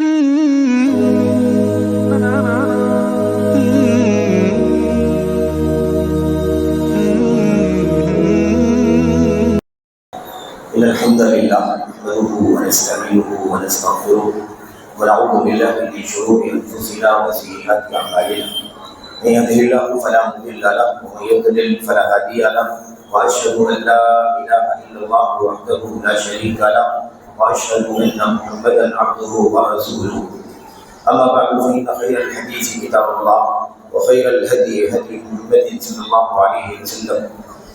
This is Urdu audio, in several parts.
إن الحمد لله نحمده ونستعينه ونستغفره ونعوذ بالله من شرور أنفسنا وسيئات أعمالنا من يهده الله فلا مضل له ومن يضلل فلا هادي له وأشهد أن لا إله إلا الله وحده لا شريك له وأشهد أن محمدا عبده ورسوله أما بعد فإن خير الحديث كتاب الله وخير الهدي هدي محمد صلى الله عليه وسلم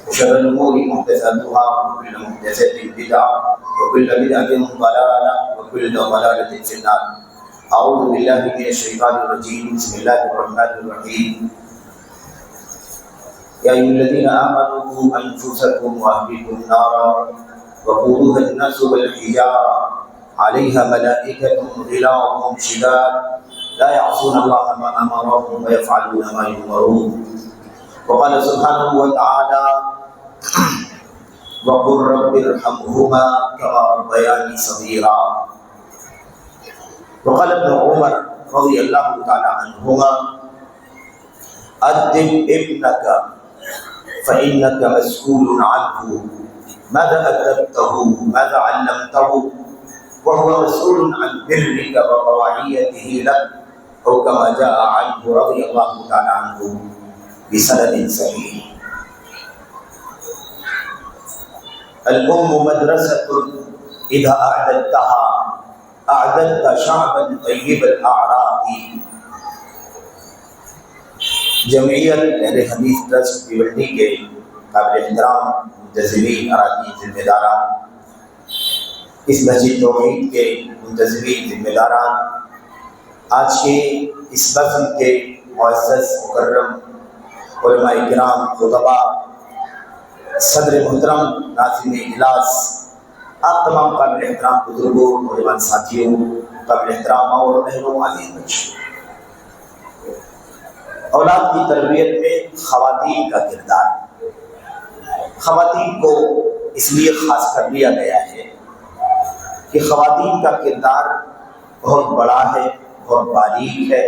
وشر الأمور محدثاتها وكل محدثة بدعة وكل بدعة ضلالة وكل ضلالة في النار. أعوذ بالله من الشيطان الرجيم. بسم الله الرحمن الرحيم. يا أيها الذين آمنوا قوا أنفسكم وأهليكم نارا وقودها الناس والحجارة عليها ملائكة غلاظ شداد لا يعصون الله ما أمرهم ويفعلون ما يؤمرون. وقال سبحانه وتعالى وقل رب ارحمهما كما ربياني صغيرا. وقال ابن عمر رضي الله تعالى عنهما أدب ابنك فإنك مسؤول عنه ماذا أدبته ماذا علمته وهو مسؤول عن برك وطواعيته لك أو كما جاء عنه رضي الله تعالى عنه بسند صحيح. الأم مدرسة إذا أعددتها أعددت شعبا طيب الأعراق. جمعیت اہل حدیث ٹرسٹ پیوٹی کے قابل احترام منتظمین اراکین ذمہ داران، اس مسجد توحید کے منتظمین ذمہ داران، آج کے اس بزم کے معزز مکرم علماء کرام، خطباء، صدر محترم، ناظرین اجلاس، آپ تمام قابل احترام بزرگوں، نوجوان ساتھیوں، قابل احترام اور بہنوں، عزیز بچوں، اولاد کی تربیت میں خواتین کا کردار، خواتین کو اس لیے خاص کر لیا گیا ہے کہ خواتین کا کردار بہت بڑا ہے، بہت باریک ہے،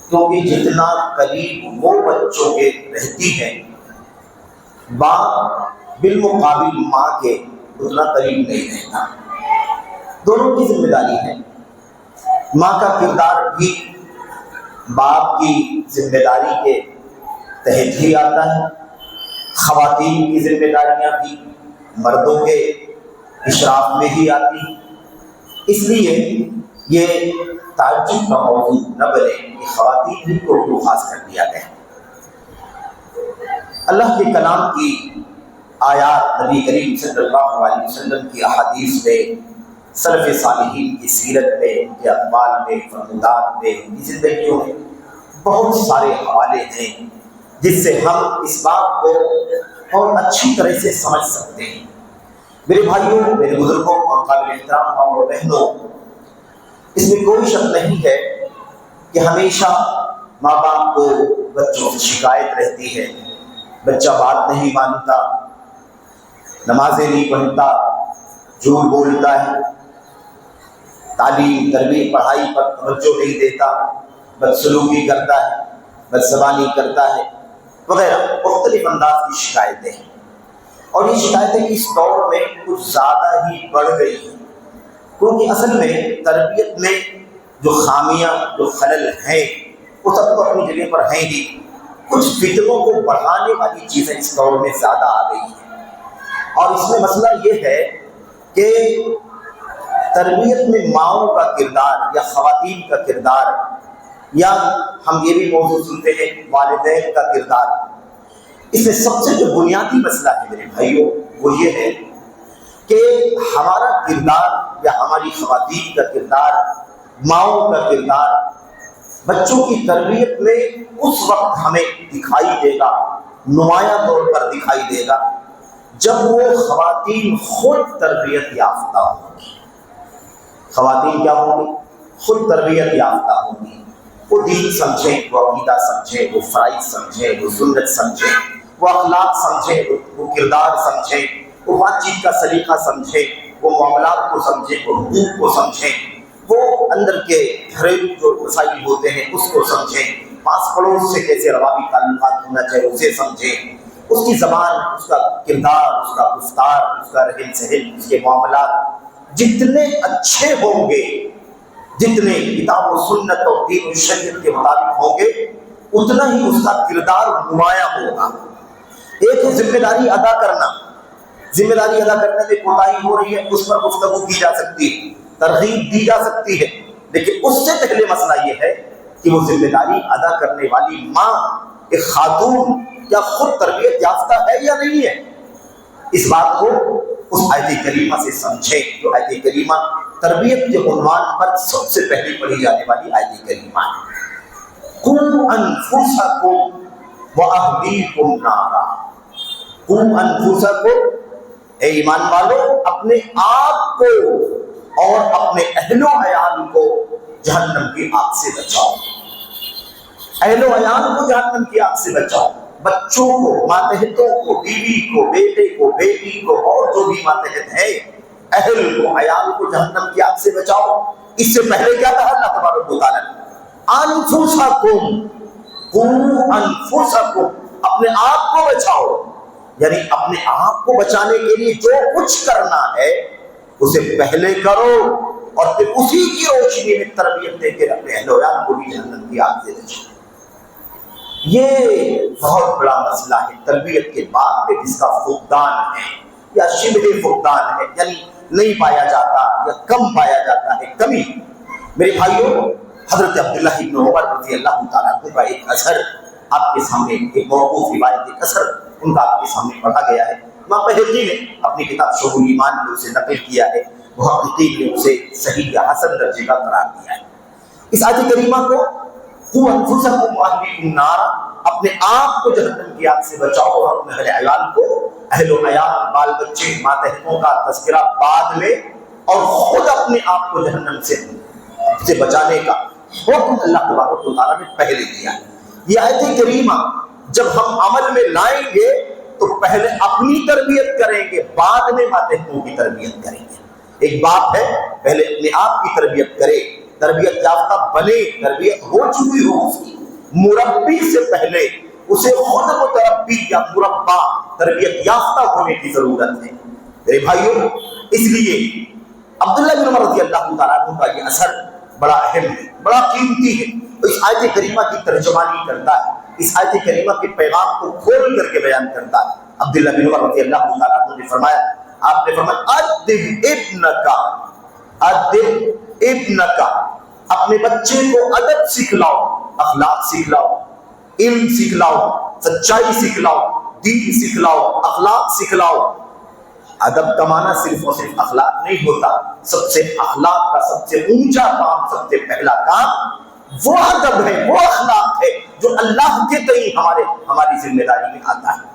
کیونکہ جتنا قریب وہ بچوں کے رہتی ہیں باپ بالمقابل ماں کے اتنا قریب نہیں رہتا. دونوں کی ذمہ داری ہے. ماں کا کردار بھی باپ کی ذمہ داری کے تحت ہی آتا ہے. خواتین کی ذمہ داریاں بھی مردوں کے اشراف میں ہی آتی ہیں. اس لیے یہ تعجب کا موضوع نہ بنے کہ خواتین کو کیوں خاص کر دیا گیا. اللہ کے کلام کی آیات، نبی کریم صلی اللہ علیہ وسلم کی احادیث میں، سلف صالحین کی سیرت میں، ان کے اقوال میں، فرمودات میں، ان کی زندگیوں میں بہت سارے حوالے ہیں جس سے ہم اس بات کو بہت اچھی طرح سے سمجھ سکتے ہیں. میرے بھائیوں، میرے بزرگوں اور قابل احترام ماں اور بہنوں، اس میں کوئی شک نہیں ہے کہ ہمیشہ ماں باپ کو بچوں سے شکایت رہتی ہے. بچہ بات نہیں مانتا، نمازیں نہیں پڑھتا، جھوٹ بولتا ہے، تعلیم تربیت پڑھائی پر توجہ نہیں دیتا، بدسلوکی کرتا ہے، بدزبانی کرتا ہے وغیرہ مختلف انداز کی شکایتیں ہیں. اور یہ شکایتیں اس دور میں کچھ زیادہ ہی بڑھ گئی ہیں، کیونکہ اصل میں تربیت میں جو خامیاں، جو خلل ہیں، وہ سب تو اپنی جگہ پر ہیں ہی. کچھ فتنوں کو بڑھانے والی چیزیں اس دور میں زیادہ آ گئی ہیں. اور اس میں مسئلہ یہ ہے کہ تربیت میں ماؤں کا کردار یا خواتین کا کردار، یا ہم یہ بھی موضوع سنتے ہیں والدین کا کردار. اس میں سب سے جو بنیادی مسئلہ ہے میرے بھائیوں وہ یہ ہے کہ ہمارا کردار یا ہماری خواتین کا کردار، ماؤں کا کردار بچوں کی تربیت میں اس وقت ہمیں دکھائی دے گا، نمایاں طور پر دکھائی دے گا، جب وہ خواتین خود تربیت یافتہ ہوں گی. خواتین کیا ہوں گی؟ خود تربیت یافتہ ہوں گی. وہ دین سمجھیں، وہ عقیدہ سمجھیں، وہ فرائض سمجھیں، وہ سنت سمجھیں، وہ اخلاق سمجھیں، وہ کردار سمجھیں، وہ بات چیت کا سلیقہ سمجھیں، وہ معاملات کو سمجھیں، وہ حقوق کو سمجھیں. وہ اندر کے گھریلو جو مسائل ہوتے ہیں اس کو سمجھیں، پاس پڑوس سے کیسے روابی تعلقات ہونا چاہیے اسے سمجھیں، اس کی زبان، اس کا کردار، اس کا گفتار، اس کا رہن سہن، اس کے معاملات جتنے اچھے ہوں گے، جتنے کتاب و سنت اور دین و شریعت کے مطابق ہوں گے، اتنا ہی اس کا کردار نمایاں ہوگا۔ ایک ہے ذمہ داری ادا کرنا، ذمہ داری ادا کرنے میں کوتاہی ہو رہی ہے، اس پر گفتگو کی جا سکتی ہے، ترغیب دی جا سکتی ہے، لیکن اس سے پہلے مسئلہ یہ ہے کہ وہ ذمہ داری ادا کرنے والی ماں، ایک خاتون، کیا خود تربیت یافتہ ہے یا نہیں ہے؟ اس بات کو اس آیت کریمہ سے سمجھیں، جو آیت کریمہ تربیت کے عنوان پر سب سے پہلے پڑھی جانے والی آیت کریمہ ہے۔ قُوا أَنفُسَكُمْ وَأَهْلِيكُمْ نَارًا، قُوا أَنفُسَكُمْ، اے ایمان والو اپنے آپ کو اور اپنے اہل و عیال کو جہنم کی آگ سے بچاؤ، اہل و عیال کو جہنم کی آگ سے بچاؤ، بچوں کو، ماتحتوں کو، بیوی کو، بیٹے کو، بیٹی کو، اور جو بھی ماتحت ہے، اہل کو، عیال کو جہنم کی آگ سے بچاؤ۔ اس سے پہلے کیا کہا اللہ تبارک و تعالیٰ نے؟ انفسکم، قوا انفسکم، اپنے آپ کو بچاؤ، یعنی اپنے آپ کو بچانے کے لیے جو کچھ کرنا ہے اسے پہلے کرو، اور پھر اسی کی روشنی میں تربیت دے کے اپنے اہل و عیال کو بھی جہنم کی آگ سے بچاؤ۔ یہ بہت بڑا مسئلہ ہے تربیت کے بعد میں، جس کا فقدان ہے یا شبہ فقدان ہے، یعنی نہیں پایا جاتا یا کم پایا جاتا ہے، کمی۔ میرے بھائیوں، حضرت عبداللہ ابن عمر رضی اللہ تعالیٰ عنہ کا ایک اثر آپ کے سامنے، ایک موقوف روایت، ایک اثر ان کا آپ کے سامنے پڑھا گیا ہے۔ امام بہقی نے اپنی کتاب شعب الایمان میں اسے نقل کیا ہے، محققین نے اسے صحیح یا حسن درجے کا قرار دیا ہے۔ اس آیت کریمہ کو قوا انفسکم واہلیکم نارا، اپنے آپ کو جہنم کی آگ سے بچاؤ اور اپنے اہل عیال کو، اہل و عیال، بال بچے، ماتحتوں کا تذکرہ بعد میں، اور خود اپنے آپ کو جہنم سے بچانے کا حکم اللہ تبارک و تعالیٰ نے پہلے دیا ہے۔ یہ آیت کریمہ جب ہم عمل میں لائیں گے تو پہلے اپنی تربیت کریں گے، بعد میں ماتحتوں کی تربیت کریں گے۔ ایک باپ ہے، پہلے اپنے آپ کی تربیت کرے، تربیت یافتہ بنے، تربیت ہو چکی ہو اس کی، مربی سے پہلے اسے خود متربی یا مربع، تربیت یافتہ ہونے کی ضرورت ہے۔ میرے بھائیوں، اس لیے عبداللہ بن عمر رضی اللہ تعالیٰ عنہ کا یہ اثر بڑا اہم ہے، بڑا قیمتی ہے۔ اس آیت کریمہ کی ترجمانی کرتا ہے، اس آیت کریمہ کے پیغام کو کھول کر کے بیان کرتا ہے۔ عبداللہ بن عمر رضی اللہ تعالیٰ عنہ نے فرمایا، آپ نے فرمایا ادب ابنکا، ادب ابنکا، اپنے بچے کو ادب سکھلاؤ، اخلاق سکھلاؤ، علم سکھلاؤ، سچائی سکھلاؤ، دین سکھلاؤ، اخلاق سکھلاؤ۔ ادب کا معنی صرف اور صرف اخلاق نہیں ہوتا، سب سے اخلاق کا سب سے اونچا کام، سب سے پہلا کام وہ ادب ہے، وہ اخلاق ہے جو اللہ کے تئیں ہماری ذمہ داری میں آتا ہے۔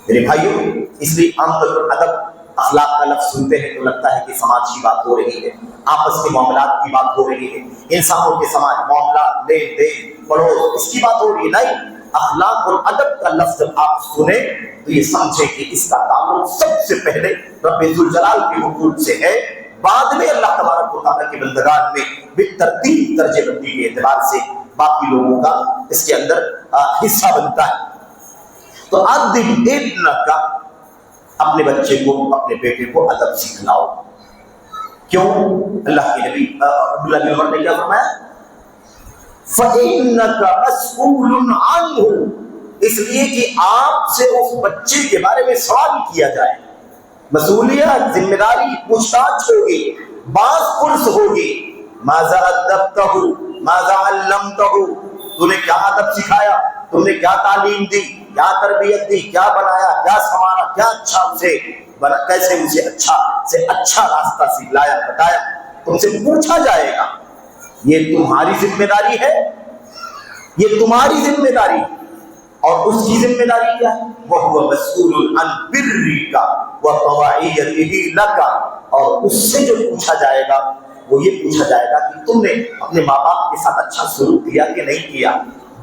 میرے بھائیوں، اس لیے عام طور پر ادب، اخلاق کا لفظ سنتے ہیں تو لگتا ہے کہ سماج کی بات ہو رہی ہے، آپس کے معاملات کی بات ہو رہی ہے، انسانوں کے سماج، معاملات، لین دین، پڑوس، اس کی بات ہو رہی ہے۔ نہیں، اخلاق اور ادب کا لفظ جب آپ سنیں تو یہ سمجھیں کہ اس کا تعلق سب سے پہلے رب ذوالجلال کے حقوق سے ہے، بعد میں اللہ تبارک و تعالیٰ کے بندگان میں بالترتیب درجے بندی کے اعتبار سے باقی لوگوں کا اس کے اندر حصہ بنتا ہے۔ تو ادب ابنک، اپنے بچے کو، اپنے بیٹے کو ادب سکھلاؤ۔ کیوں؟ اللہ کے نبی عبداللہ بن عمر نے کیا فرمایا؟ فَإِنَّكَ مَسْئُولٌ عَنْهُ، اس لیے کہ آپ سے اس بچے کے بارے میں سوال کیا جائے، مسئولیت، ذمہ داری، پوچھ تاچھ ہوگی، باز پرس ہوگی۔ ماذا ادبتہ، ماذا علمتہ، تو نے کیا ادب سکھایا، تم نے کیا تعلیم دی، کیا تربیت دی، کیا بنایا، کیا سنوارا، کیا اچھا اسے کیسے اسے اچھا سے اچھا راستہ سکھلایا، بتایا، تم سے پوچھا جائے گا۔ یہ تمہاری ذمہ داری ہے، یہ تمہاری ذمہ داری ہے۔ اور اس کی ذمہ داری کیا ہے؟ وَهُوَ مَسْئُولٌ عَنْ بِرِّكَ وَطَوَعِيَتِهِ لَكَ، اور اس سے جو پوچھا جائے گا وہ یہ پوچھا جائے گا کہ تم نے اپنے ماں باپ کے ساتھ اچھا سلوک کیا کہ نہیں کیا،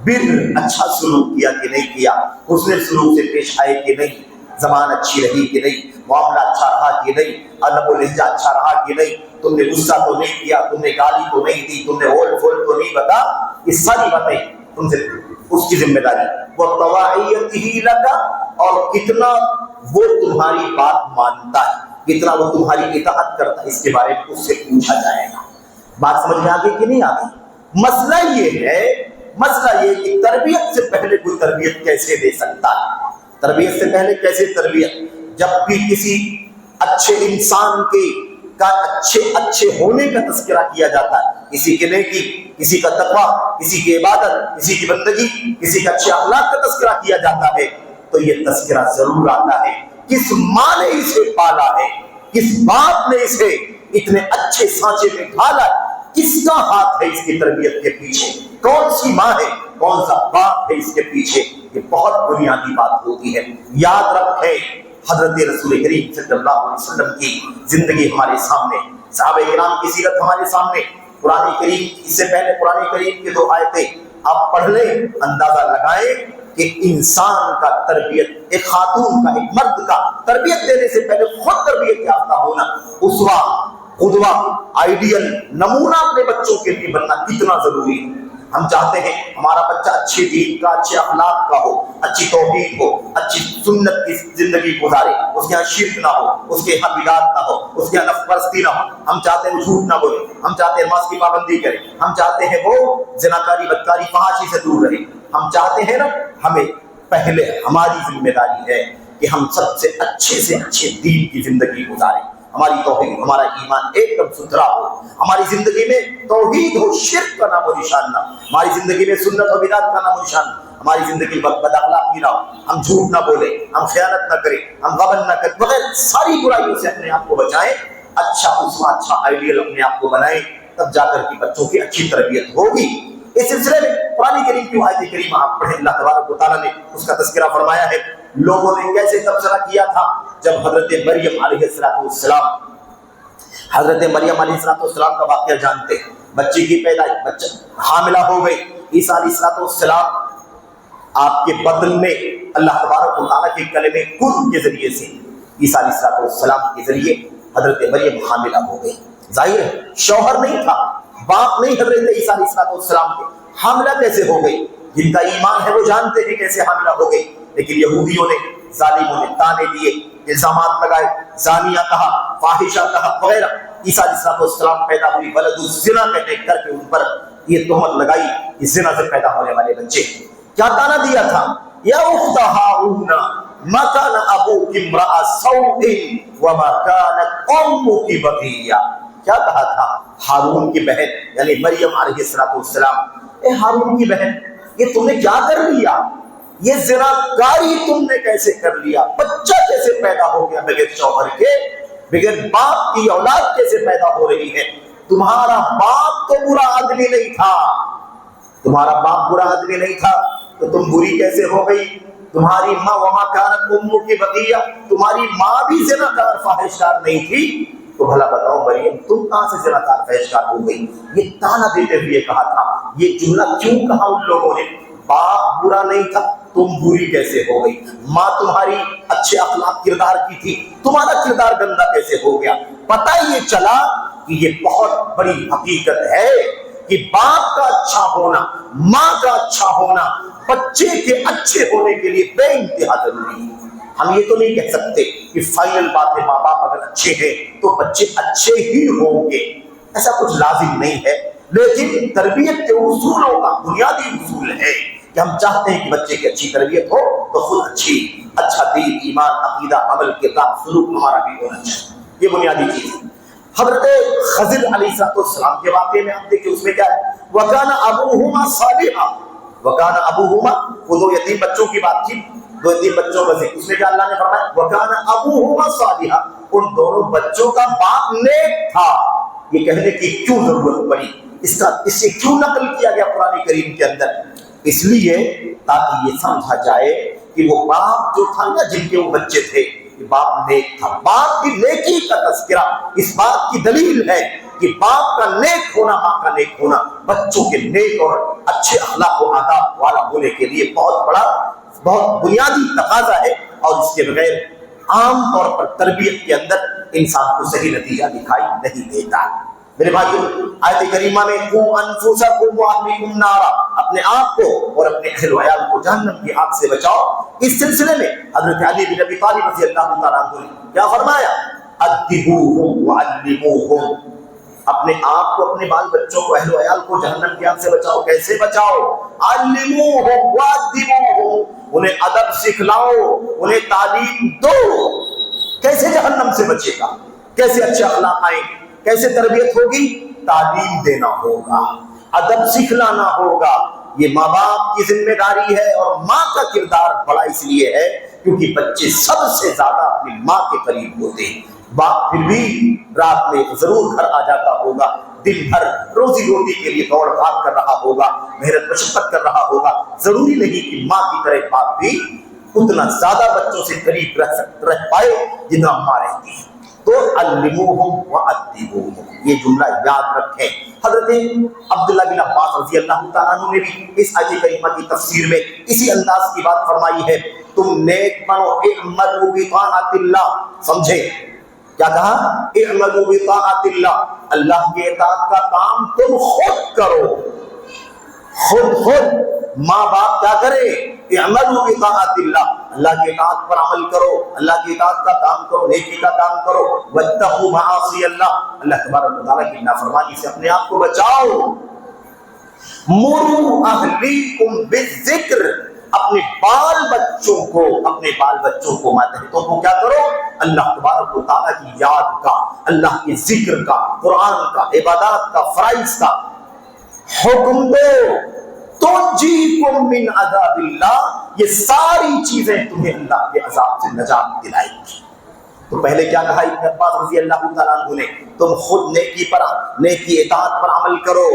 بر، اچھا سلوک کیا کہ نہیں کیا، حسن سلوک سے پیش آئے کہ نہیں، زبان اچھی رہی کہ نہیں, معاملہ اچھا رہا کہ نہیں, ادب و لہجہ اچھا رہا کہ نہیں, تم نے غصہ تو نہیں کیا, تم نے گالی تو نہیں دی, تم نے ہول پھول تو نہیں بتا. یہ ساری باتیں تم سے اس کی ذمہ داری. وہ طواعیت ہی لگا, اور کتنا وہ تمہاری بات مانتا ہے, کتنا وہ تمہاری اطاعت کرتا ہے, اس کے بارے میں اس سے پوچھا جائے گا. بات سمجھ میں آ گئی کہ نہیں آ گئی؟ مسئلہ یہ ہے کہ تربیت سے پہلے کوئی تربیت کیسے دے سکتا ہے. تربیت سے پہلے کیسے تربیت؟ جب بھی کسی اچھے انسان کے کا اچھے ہونے کا تذکرہ کیا جاتا ہے, کسی کے نیکی, کسی کا تقویٰ, کسی کی عبادت, کسی کی بندگی, کسی کا اچھے اخلاق کا تذکرہ کیا جاتا ہے, تو یہ تذکرہ ضرور آتا ہے کس ماں نے اسے پالا ہے, کس باپ نے اسے اتنے اچھے سانچے میں ڈھالا ہے, کس کا ہاتھ ہے اس کی تربیت کے پیچھے, کون سی ماں ہے, کون سا باپ ہے اس کے پیچھے. یہ بہت بنیادی بات ہوتی ہے. یاد رکھیں, حضرت رسول کریم صلی اللہ علیہ وسلم کی زندگی ہمارے سامنے, صحابہ کرام کی سیرت ہمارے سامنے, قرآن کریم, اس سے پہلے قرآن کریم کی 2 آیتیں آپ پڑھ لیں, اندازہ لگائیں کہ انسان کا تربیت, ایک خاتون کا, ایک مرد کا تربیت دینے سے پہلے خود تربیت یافتہ ہونا, اسوہ, قدوہ, آئیڈیل, نمونہ اپنے بچوں کے لیے بننا کتنا ضروری ہے. ہم چاہتے ہیں ہمارا بچہ اچھے دین کا, اچھے اخلاق کا ہو, اچھی توحید ہو, اچھی سنت کی زندگی گزارے, اس کے یہاں شرک نہ ہو, اس کے یہاں بدعت نہ ہو, اس کے یہاں نفس پرستی نہ ہو. ہم چاہتے ہیں جھوٹ نہ بولے, ہم چاہتے ہیں نماز کی پابندی کرے, ہم چاہتے ہیں وہ زناکاری, بدکاری, فحاشی سے دور رہے. ہم چاہتے ہیں نا, ہمیں پہلے ہماری ذمہ داری ہے کہ ہم سب سے اچھے دین کی زندگی گزاریں. ہماری توحید, ہمارا ایمان ایک دم ستھرا ہو, ہماری زندگی میں توحید ہو, شرک کا نام و نشان نہ, ہماری زندگی میں سنت و بدعت کا نام و نشان, ہماری زندگی بد اخلاقی نہ ہو, ہم جھوٹ نہ بولیں, ہم خیانت نہ کریں, ہم غبن نہ کریں, بغیر ساری برائیوں سے اپنے آپ کو بچائیں, اچھا اسوہ, اچھا آئیڈیل اپنے آپ کو بنائیں, تب جا کر کے بچوں کی اچھی تربیت ہوگی. اس سلسلے میں قرآن کریم کی آیت کریمہ آپ پڑھیں, اللہ تبارک و تعالیٰ نے اس کا تذکرہ فرمایا ہے. لوگوں نے کیسے تبصرہ کیا تھا جب حضرت مریم علیہ السلام, حضرت مریم علیہ السلام کا واقعہ جانتے ہیں. بچے کی پیدائش, بچہ حاملہ ہو گئی. عیسیٰ علیہ السلام آپ کے بدن میں اللہ تبارک و تعالیٰ کے کلمہ کن کے ذریعے سے, عیسیٰ علیہ السلام کے ذریعے حضرت مریم حاملہ ہو گئی. ظاہر ہے شوہر نہیں تھا, باپ نہیں حضرت عیسیٰ علیہ السلام کے, حاملہ کیسے ہو گئی؟ جن کا ایمان ہے وہ جانتے ہیں کیسے حاملہ ہو گئی. لیکن یہودیوں نے, ظالموں نے تانے دیے, الزامات لگائے, زانیہ کہا, فاحشہ کہا وغیرہ. عیسیٰ علیہ السلام پیدا ہوئی ولد الزنا کہتے کر کے ان پر یہ تہمت لگائی کہ زنا سے پیدا ہونے والے بچے. کیا تانا دیا تھا؟ یا اخت ہارون ما کان ابوک امرأ سوء وما کانت امک بغیہ. کیا کہا تھا؟ ہارون کی بہن یعنی مریم علیہ السلام, اے ہارون کی بہن, یہ تم نے کیا کر لیا؟ یہ زناکاری تم نے کیسے کر لیا؟ بچہ کیسے پیدا ہو گیا بغیر شوہر کے, بغیر باپ کی اولاد کیسے پیدا ہو رہی ہے؟ تمہارا باپ تو برا آدمی نہیں تھا, تمہارا باپ برا آدمی نہیں تھا تو تم بری کیسے ہو گئی؟ تمہاری ماں وما کانت امک بغیہ, تمہاری ماں بھی زناکار فاحشکار نہیں تھی, تو بھلا بتاؤ مریم تم کہاں سے زناکار فاحشکار ہو گئی؟ یہ تانا دیتے ہوئے کہا تھا. یہ جملہ کیوں کہا ان لوگوں نے؟ باپ برا نہیں تھا, تم بری کیسے ہو گئی؟ ماں تمہاری اچھے اخلاق کردار کی تھی, تمہارا کردار گندا کیسے ہو گیا؟ پتہ یہ چلا کہ یہ بہت بڑی حقیقت ہے کہ باپ کا اچھا ہونا, ماں کا اچھا ہونا بچے کے اچھے ہونے کے لیے بے انتہا ضروری ہے. ہم یہ تو نہیں کہہ سکتے کہ فائنل بات ہے, ماں باپ اگر اچھے ہیں تو بچے اچھے ہی ہوں گے, ایسا کچھ لازم نہیں ہے. لیکن تربیت کے اصولوں کا بنیادی اصول ہے کہ ہم چاہتے ہیں کہ بچے کی اچھی تربیت ہو تو خود اچھا دین, ایمان, عقیدہ, عمل, کردار, سلوک ہمارا بھی ہونا چاہیے. یہ بنیادی چیز ہے. حضرت خضر علیہ السلام کے واقعے میں آپ دیکھیں, اس میں کیا ہے؟ وَكَانَ أَبُوهُمَا صَالِحًا, وَكَانَ أَبُوهُمَا, وہ 2 یتیم بچوں کی بات تھی, 2 یتیم بچوں کا ذکر, اس میں کیا اللہ نے فرمایا؟ وَكَانَ أَبُوهُمَا صَالِحًا, ان دونوں بچوں کا باپ نیک تھا. یہ کہنے کی کیوں ضرورت پڑی؟ اس سے کیوں نقل کیا گیا قرآن کریم کے اندر؟ اس لیے تاکہ یہ سمجھا جائے کہ وہ باپ جو تھا نا, جن کے وہ بچے تھے, باپ نیک تھا. باپ کی نیکی کا تذکرہ اس بات کی دلیل ہے کہ باپ کا نیک ہونا, ماں کا نیک ہونا بچوں کے نیک اور اچھے اخلاق و آداب والا ہونے کے لیے بہت بڑا, بہت بنیادی تقاضا ہے. اور اس کے بغیر عام طور پر تربیت کے اندر انسان کو صحیح نتیجہ دکھائی نہیں دیتا۔ میرے بھائیو، آیت کریمہ میں قوا انفسکم واہلیکم نارا، اپنے آپ کو اور اپنے اہل و عیال کو جہنم کی آگ سے بچاؤ، اس سلسلے میں حضرت علی بن ابی طالب رضی اللہ تعالیٰ عنہ نے کیا فرمایا؟ ادبوہم وعلموہم، اپنے آپ کو، اپنے بال بچوں کو، اہل و عیال کو جہنم کی آگ سے بچاؤ۔ کیسے بچاؤ؟ علموہم وادبوہم، انہیں ادب سکھلاؤ، انہیں تعلیم دو۔ کیسے جہنم سے بچے گا؟ کیسے اچھے اخلاق آئیں گے؟ کیسے تربیت ہوگی؟ تعلیم دینا ہوگا، ادب سکھلانا ہوگا۔ یہ ماں باپ کی ذمہ داری ہے، اور ماں کا کردار بڑا اس لیے ہے کیونکہ بچے سب سے زیادہ اپنی ماں کے قریب ہوتے ہیں۔ باپ پھر بھی رات میں ضرور گھر آ جاتا ہوگا، دن بھر روزی روٹی کے لیے دوڑ بھاگ کر رہا ہوگا، محنت مشقت کر رہا ہوگا۔ ضروری نہیں کہ ماں کی طرح باپ بھی اتنا زیادہ بچوں سے قریب رہ پائے جتنا ماں رہتی ہے۔ تو علموہم وادبوہم، یہ جملہ یاد رکھیں۔ حضرت عبداللہ بن عباس رضی اللہ تعالیٰ عنہ نے بھی اس آیت کریمہ کی تفسیر میں اسی انداز کی بات فرمائی ہے، تم نیک بنو، اعملوا بطاعت اللہ۔ سمجھے کیا کہا؟ اعملوا بطاعت اللہ، اللہ کے اطاعت کا کام تم خود کرو، خود ماں باپ کیا کرے؟ اعملوا بطاعت اللہ، اللہ کے اطاعت پر عمل کرو، اللہ کی اطاعت کا کام کرو، نیکی کا کام کرو۔ واتقوا معاصی اللہ، اللہ تبارک و تعالیٰ کی نافرمانی سے اپنے آپ کو بچاؤ۔ مروا اہلیکم بالذکر، اپنے بال بچوں کو ماتحتوں کو کیا کرو؟ اللہ تبارک و تعالیٰ کی یاد کا، اللہ کے ذکر کا، قرآن کا، عبادات کا، فرائض کا حکم دو۔ تنجیکم من عذاب اللہ، یہ ساری چیزیں تمہیں اللہ کے عذاب سے نجات دلائیں گی۔ تو پہلے کیا کہا ابن عباس رضی اللہ تعالیٰ عنہ نے؟ تم خود نیکی اطاعت پر عمل کرو،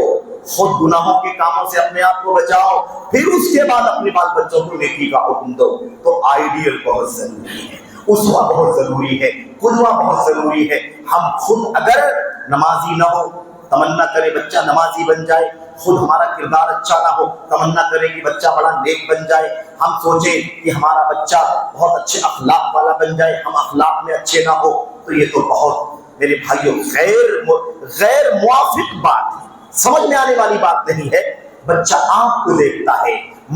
خود گناہوں کے کاموں سے اپنے آپ کو بچاؤ، پھر اس کے بعد اپنے بال بچوں کو نیکی کا حکم دو۔ تو آئیڈیل بہت ضروری ہے، اسوہ بہت ضروری ہے، قدوہ بہت ضروری ہے۔ ہم خود اگر نمازی نہ ہو، تمنا کرے بچہ نمازی بن جائے، خود ہمارا کردار اچھا نہ ہو، تمنا کرے کہ بچہ بڑا نیک بن جائے، ہم سوچیں کہ ہمارا بچہ بہت اچھے اخلاق والا بن جائے، ہم اخلاق میں اچھے نہ ہو، تو یہ تو بہت میرے بھائیوں غیر موافق بات ہے، سمجھ میں آنے والی بات نہیں ہے۔ بچہ آپ کو دیکھتا ہے،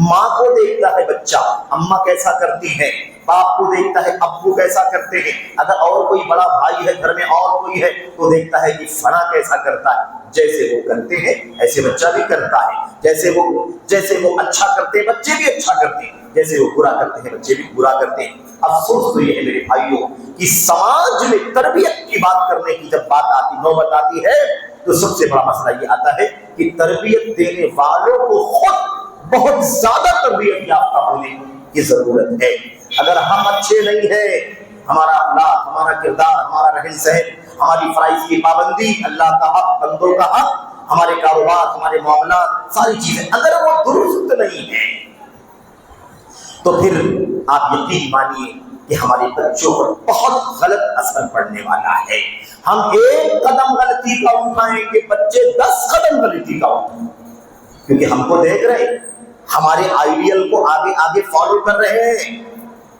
ماں کو دیکھتا ہے، بچہ اماں کیسا کرتی ہے، باپ کو دیکھتا ہے ابو کیسا کرتے ہیں، اگر اور کوئی بڑا بھائی ہے گھر میں اور کوئی ہے تو دیکھتا ہے کہ فلاں کیسا کرتا ہے۔ جیسے وہ کرتے ہیں ایسے بچہ بھی کرتا ہے، جیسے وہ اچھا کرتے ہیں بچے بھی اچھا کرتے ہیں، جیسے وہ برا کرتے ہیں بچے بھی برا کرتے ہیں۔ افسوس تو یہ ہے میرے بھائیوں کہ سماج میں تربیت کی بات کرنے کی جب نوبت آتی ہے تو سب سے بڑا مسئلہ یہ آتا ہے کہ تربیت دینے والوں کو خود بہت زیادہ تربیت یافتہ ہونے کی ضرورت ہے۔ اگر ہم اچھے نہیں ہیں، ہمارا اخلاق، ہمارا کردار، ہمارا رہن سہن، ہماری فرائض کی پابندی، اللہ کا حق، بندوں کا حق، ہمارے کاروبار، ہمارے معاملات، ساری چیزیں اگر وہ درست نہیں ہیں تو پھر آپ یقین مانیے کہ ہمارے بچوں پر بہت غلط اثر پڑنے والا ہے۔ ہم ایک قدم غلطی کا اٹھائیں گے، بچے 10 قدم غلطی کا اٹھائیں گے، کیونکہ ہم کو دیکھ رہے ہیں، ہمارے آئیڈیل کو آگے فالو کر رہے ہیں۔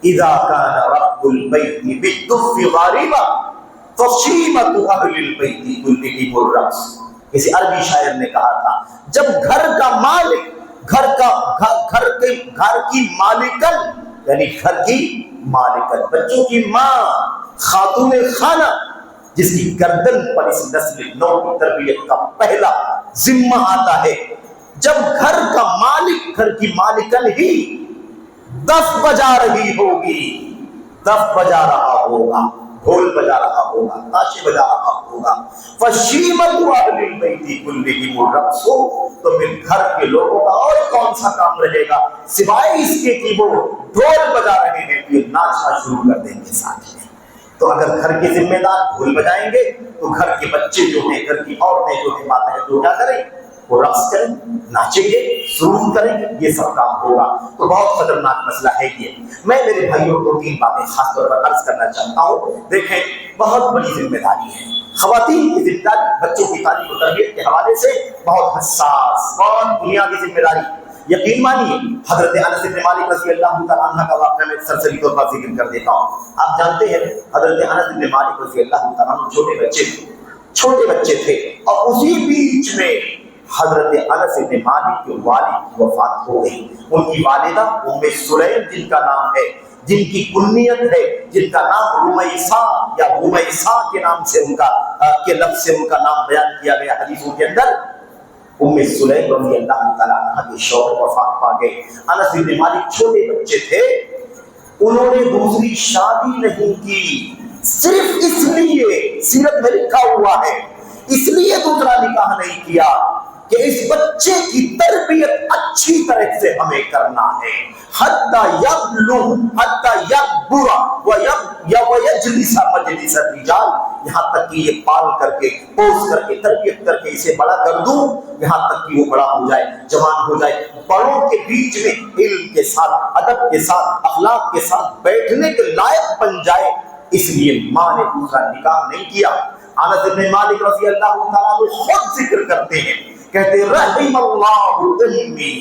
اذا كان رب البيت بالدف غاربا فشيمة اهل البيت كلهم الرقص، کسی عربی شاعر نے کہا تھا جب گھر کا مالک، گھر کی مالکن، یعنی گھر کی مالکن، بچوں کی ماں، خاتون خانہ، جس کی گردن پر اس نسل نو کی تربیت کا پہلا ذمہ آتا ہے، جب گھر کا مالک، گھر کی مالکن ہی دف بجا رہی ہوگی، دف بجا رہا ہوگا، ڈھول بجا رہا ہوگا، تاشے بجا رہا ہوگا، فشیمت اہل البیت کلہم الرقص، تو پھر گھر کے لوگوں کا اور کون سا کام رہے گا سوائے اس کے کہ وہ ڈھول بجا رہے ہیں کہ ناچنا شروع کر دیں گے ساتھ میں۔ تو اگر گھر کے ذمہ دار ڈھول بجائیں گے تو گھر کے بچے جو ہیں، گھر کی عورتیں جو ہیں، ماتحت جو کیا کریں؟ وہ رقص کریں، ناچیں گے، سرور کریں گے، یہ سب کام ہوگا۔ تو بہت خطرناک مسئلہ ہے یہ۔ میں میرے بھائیوں کو 3 باتیں خاص طور پر عرض کرنا چاہتا ہوں۔ دیکھیں، بہت بڑی ذمہ داری ہے، خواتین کی ذمہ داری بچوں کی تعلیم و تربیت کے حوالے سے بہت حساس، بہت بنیادی ذمہ داری۔ یقین مانیے حضرت انس بن مالک رضی اللہ تعالیٰ عنہ کا واقعہ میں سرسری طور پر ذکر کر دیتا ہوں. آپ جانتے ہیں حضرت انس بن مالک رضی اللہ تعالیٰ عنہ چھوٹے بچے تھے اور اسی بیچ میں حضرت انس بن مالک کے والد کی وفات ہو گئی. ان کی والدہ ام سلیم جن کا نام ہے، جن کی کنیت ہے، جن کا نام رمیسہ یا رمیسہ کے نام سے ان کا کے لفظ سے ان کا نام بیان کیا گیا حدیثوں کے اندر. ام سلیم رضی اللہ تعالیٰ عنہ کے شوہر وفات پا گئے. انس بن مالک چھوٹے بچے تھے، انہوں نے دوسری شادی نہیں کی صرف اس لیے، سیرت میں لکھا ہوا ہے، اس لیے دوسرا نکاح نہیں کیا کہ اس بچے کی تربیت اچھی طرح سے ہمیں کرنا ہے. حتی یبلغ حتی یکبر ویجلس مجلس الرجال، یہاں تک کہ یہ پال کر کے پوس کر کے تربیت کر کے اسے بڑا کر دوں، یہاں تک کہ وہ بڑا ہو جائے، جوان ہو جائے، بڑوں کے بیچ میں علم کے ساتھ، ادب کے ساتھ، اخلاق کے ساتھ بیٹھنے کے لائق بن جائے. اس لیے ماں نے دوسرا نکاح نہیں کیا. انس بن مالک رضی اللہ تعالیٰ عنہ خود ذکر کرتے ہیں، کہتے رحم اللہ امی،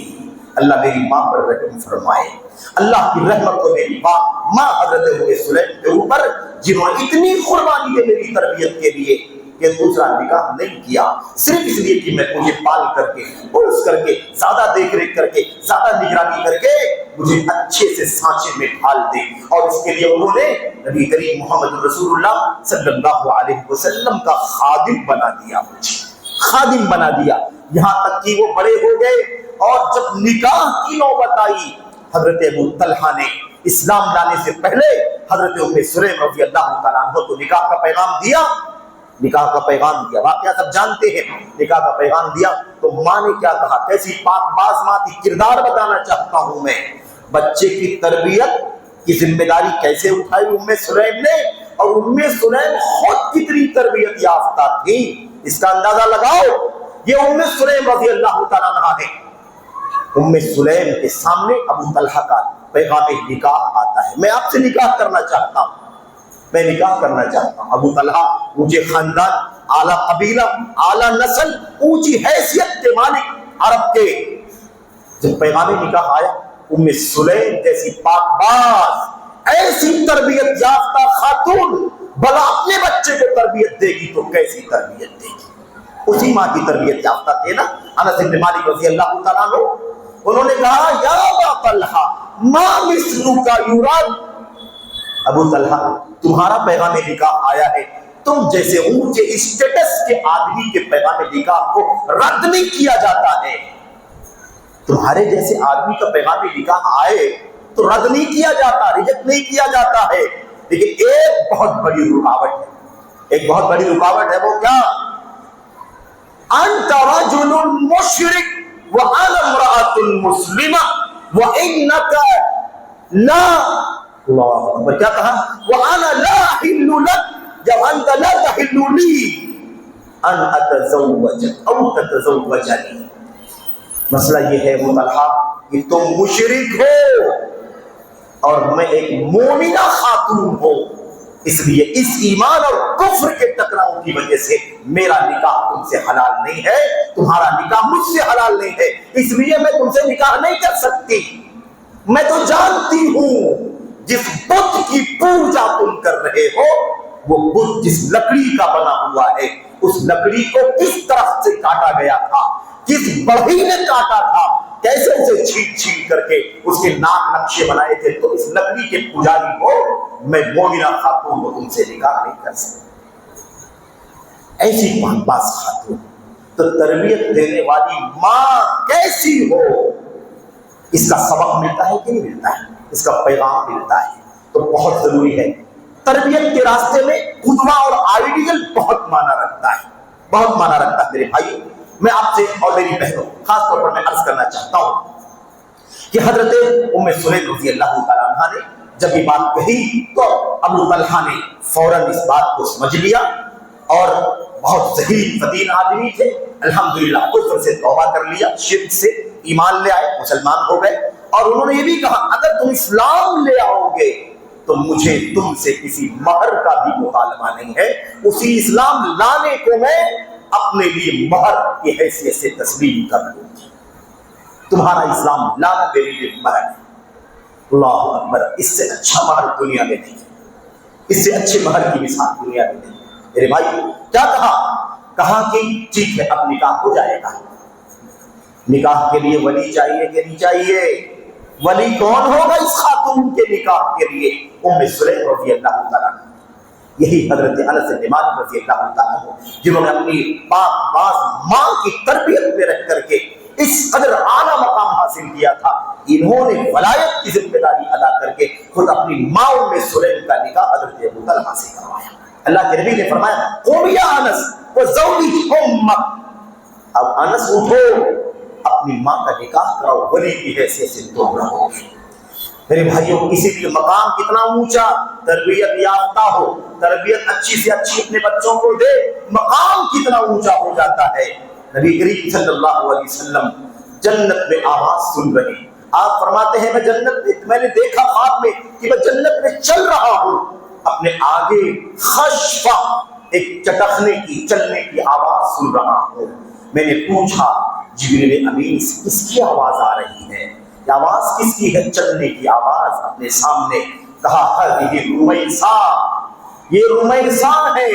اللہ میری ماں پر رحم فرمائے. اللہ کی رحمت کو میری ماں حضرت ام سلیم کے اوپر، جنہوں نے اتنی قربانی دی میری تربیت کے لیے کہ دوسرا نکاح نہیں کیا صرف اس لیے کہ میں مجھے پال کر کے پوس کر کے زیادہ دیکھ ریکھ کر کے زیادہ نگرانی کر کے مجھے اچھے سے سانچے میں ڈھال دے. اور اس کے لیے انہوں نے نبی کریم محمد رسول اللہ صلی اللہ علیہ وسلم کا خادم بنا دیا، خادم بنا دیا. یہاں تک کہ وہ بڑے ہو گئے اور جب نکاح کی نوبت آئی، حضرت ابو طلحہ نے اسلام لانے سے پہلے حضرت ام سلیم رضی اللہ تعالیٰ عنہ کو نکاح کا پیغام دیا. نکاح کا پیغام دیا، واقعہ سب جانتے ہیں. نکاح کا پیغام دیا تو ماں نے کیا کہا، کیسی پاک باز ماں کی کردار بتانا چاہتا ہوں میں. بچے کی تربیت کی ذمہ داری کیسے اٹھائی ام سلیم نے، اور ام سلیم خود کتنی تربیت یافتہ تھی، اس کا اندازہ لگاؤ. یہ ام سلیم رضی اللہ تعالیٰ عنہ ہے. ام سلیم کے سامنے ابو طلحہ کا پیغام نکاح آتا ہے، میں آپ سے نکاح کرنا چاہتا ہوں، میں نکاح کرنا چاہتا ہوں. ابو طلحہ اونچے خاندان، اعلیٰ قبیلہ، اعلیٰ نسل، اونچی حیثیت کے مالک عرب کے. جب پیغام نکاح آیا، ام سلیم جیسی پاک باز، ایسی تربیت یافتہ خاتون بلا اپنے بچے کو تربیت دے گی تو کیسی تربیت دے گی؟ اسی ماں کی تربیت یافتہ تھے نا انس بن مالک رضی اللہ تعالیٰ عنہ. انہوں نے کہا یا ابا طلحہ ما مثلک یراد، ابو طلحہ تمہارا پیغام نکاح آیا ہے، تم جیسے اونچے اسٹیٹس کے آدمی کے پیغام نکاح کو رد نہیں کیا جاتا ہے. تمہارے جیسے آدمی کا پیغام نکاح آئے تو رد نہیں کیا جاتا، ریجیکٹ نہیں کیا جاتا ہے. لیکن ایک بہت بڑی رکاوٹ ہے، ایک بہت بڑی رکاوٹ ہے. وہ کیا؟ انت رجل مشرک وانا امرأة مسلمة وانك لا، اللہ اکبر، کیا کہا؟ وانا لا احل لك، جب انت لا تحل لي ان اتزوج او تتزوجني. مسئلہ یہ ہے ابو طلحہ کہ تم مشرک ہو اور میں ایک مومنہ خاتون ہوں، اس لیے اس ایمان اور کفر کے ٹکراؤ کی وجہ سے میرا نکاح تم سے حلال نہیں ہے، تمہارا نکاح مجھ سے حلال نہیں ہے، اس لیے میں تم سے نکاح نہیں کر سکتی. میں تو جانتی ہوں جس بت کی پوجا تم کر رہے ہو، وہ بت جس لکڑی کا بنا ہوا ہے، اس لکڑی کو کس طرح سے کاٹا گیا تھا، کس بڑھئی نے کاٹا تھا، کیسے اسے چھیل چھیل کر کے اس کے ناک نقشے بنائے تھے، تو اس لکڑی کے پجاری ہو، میں مومنہ خاتون کو تم سے نکاح نہیں کر سکتا. ایسی پاک باز خاتون تو تربیت دینے والی ماں کیسی ہو، اس کا سبق ملتا ہے کہ نہیں ملتا ہے، اس کا پیغام ملتا ہے. تو بہت ضروری ہے تربیت کے راستے میں قدوہ اور آئیڈیل بہت معنی رکھتا ہے، بہت معنی رکھتا ہے. میرے بھائیو، میں آپ سے اور میری بہنوں خاص طور پر میں عرض کرنا چاہتا ہوں کہ حضرت ام سلیم رضی اللہ تعالیٰ عنہ نے جب یہ بات کہی تو ابو طلحہ نے فوراً اس بات کو سمجھ لیا، اور بہت ذہین فتین آدمی تھے، الحمدللہ کفر سے توبہ کر لیا، شرک سے ایمان لے آئے، مسلمان ہو گئے. اور انہوں نے یہ بھی کہا اگر تم اسلام لے آؤ گے تو مجھے تم سے کسی مہر کا بھی مطالبہ نہیں ہے، اسی اسلام لانے کو میں اپنے لیے مہر کی حیثیت سے تسلیم کر لوں گی. تمہارا اسلام لانا میرے لیے مہر ہے۔ اللہ اکبر، اس سے اچھا مہر دنیا میں نہیں، اس سے اچھے مہر کی مثال دنیا میں نہیں۔ میرے بھائی کیا کہا کہ ٹھیک ہے اب نکاح ہو جائے گا، نکاح کے لیے ولی چاہیے کہ نہیں چاہیے؟ ولی کون ہوگا اس خاتون کے نکاح کے لیے؟ ام سلیم رضی اللہ تعالیٰ عنہ، یہی حضرت انس بن مالک رضی اللہ تعالیٰ عنہ جنہوں نے اپنی پاک باز ماں کی تربیت میں رہ کر کے اس قدر اعلیٰ مقام حاصل کیا تھا، انہوں نے ولایت کی ذمہ داری ادا کر کے خود اپنی ماں ام سلیم کا نکاح حضرت ابو طلحہ سے کروایا۔ اللہ کے نبی نے فرمایا قم یا انس وزوج امک، اب انس اٹھو اپنی ماں کا نکاح کراؤ، ولی کی حیثیت سے تم رہو گے۔ میرے بھائیوں اسی لیے مقام کتنا اونچا، تربیت یافتہ ہو، تربیت اچھی سے اچھی اپنے بچوں کو دے، مقام کتنا اونچا ہو جاتا ہے۔ نبی کریم صلی اللہ علیہ وسلم جنت میں آواز سن رہے، آپ فرماتے ہیں میں جنت میں نے دیکھا خواب میں کہ میں جنت میں چل رہا ہوں، اپنے آگے خشفہ ایک چٹخنے کی چلنے کی آواز سن رہا ہوں۔ میں نے پوچھا جبریل امین سے کس کی آواز آ رہی ہے، یہ آواز کس کی ہے؟ چلنے کی آواز۔ اپنے سامنے کہا ہذہ رمیسا، یہ رمیسا ہے،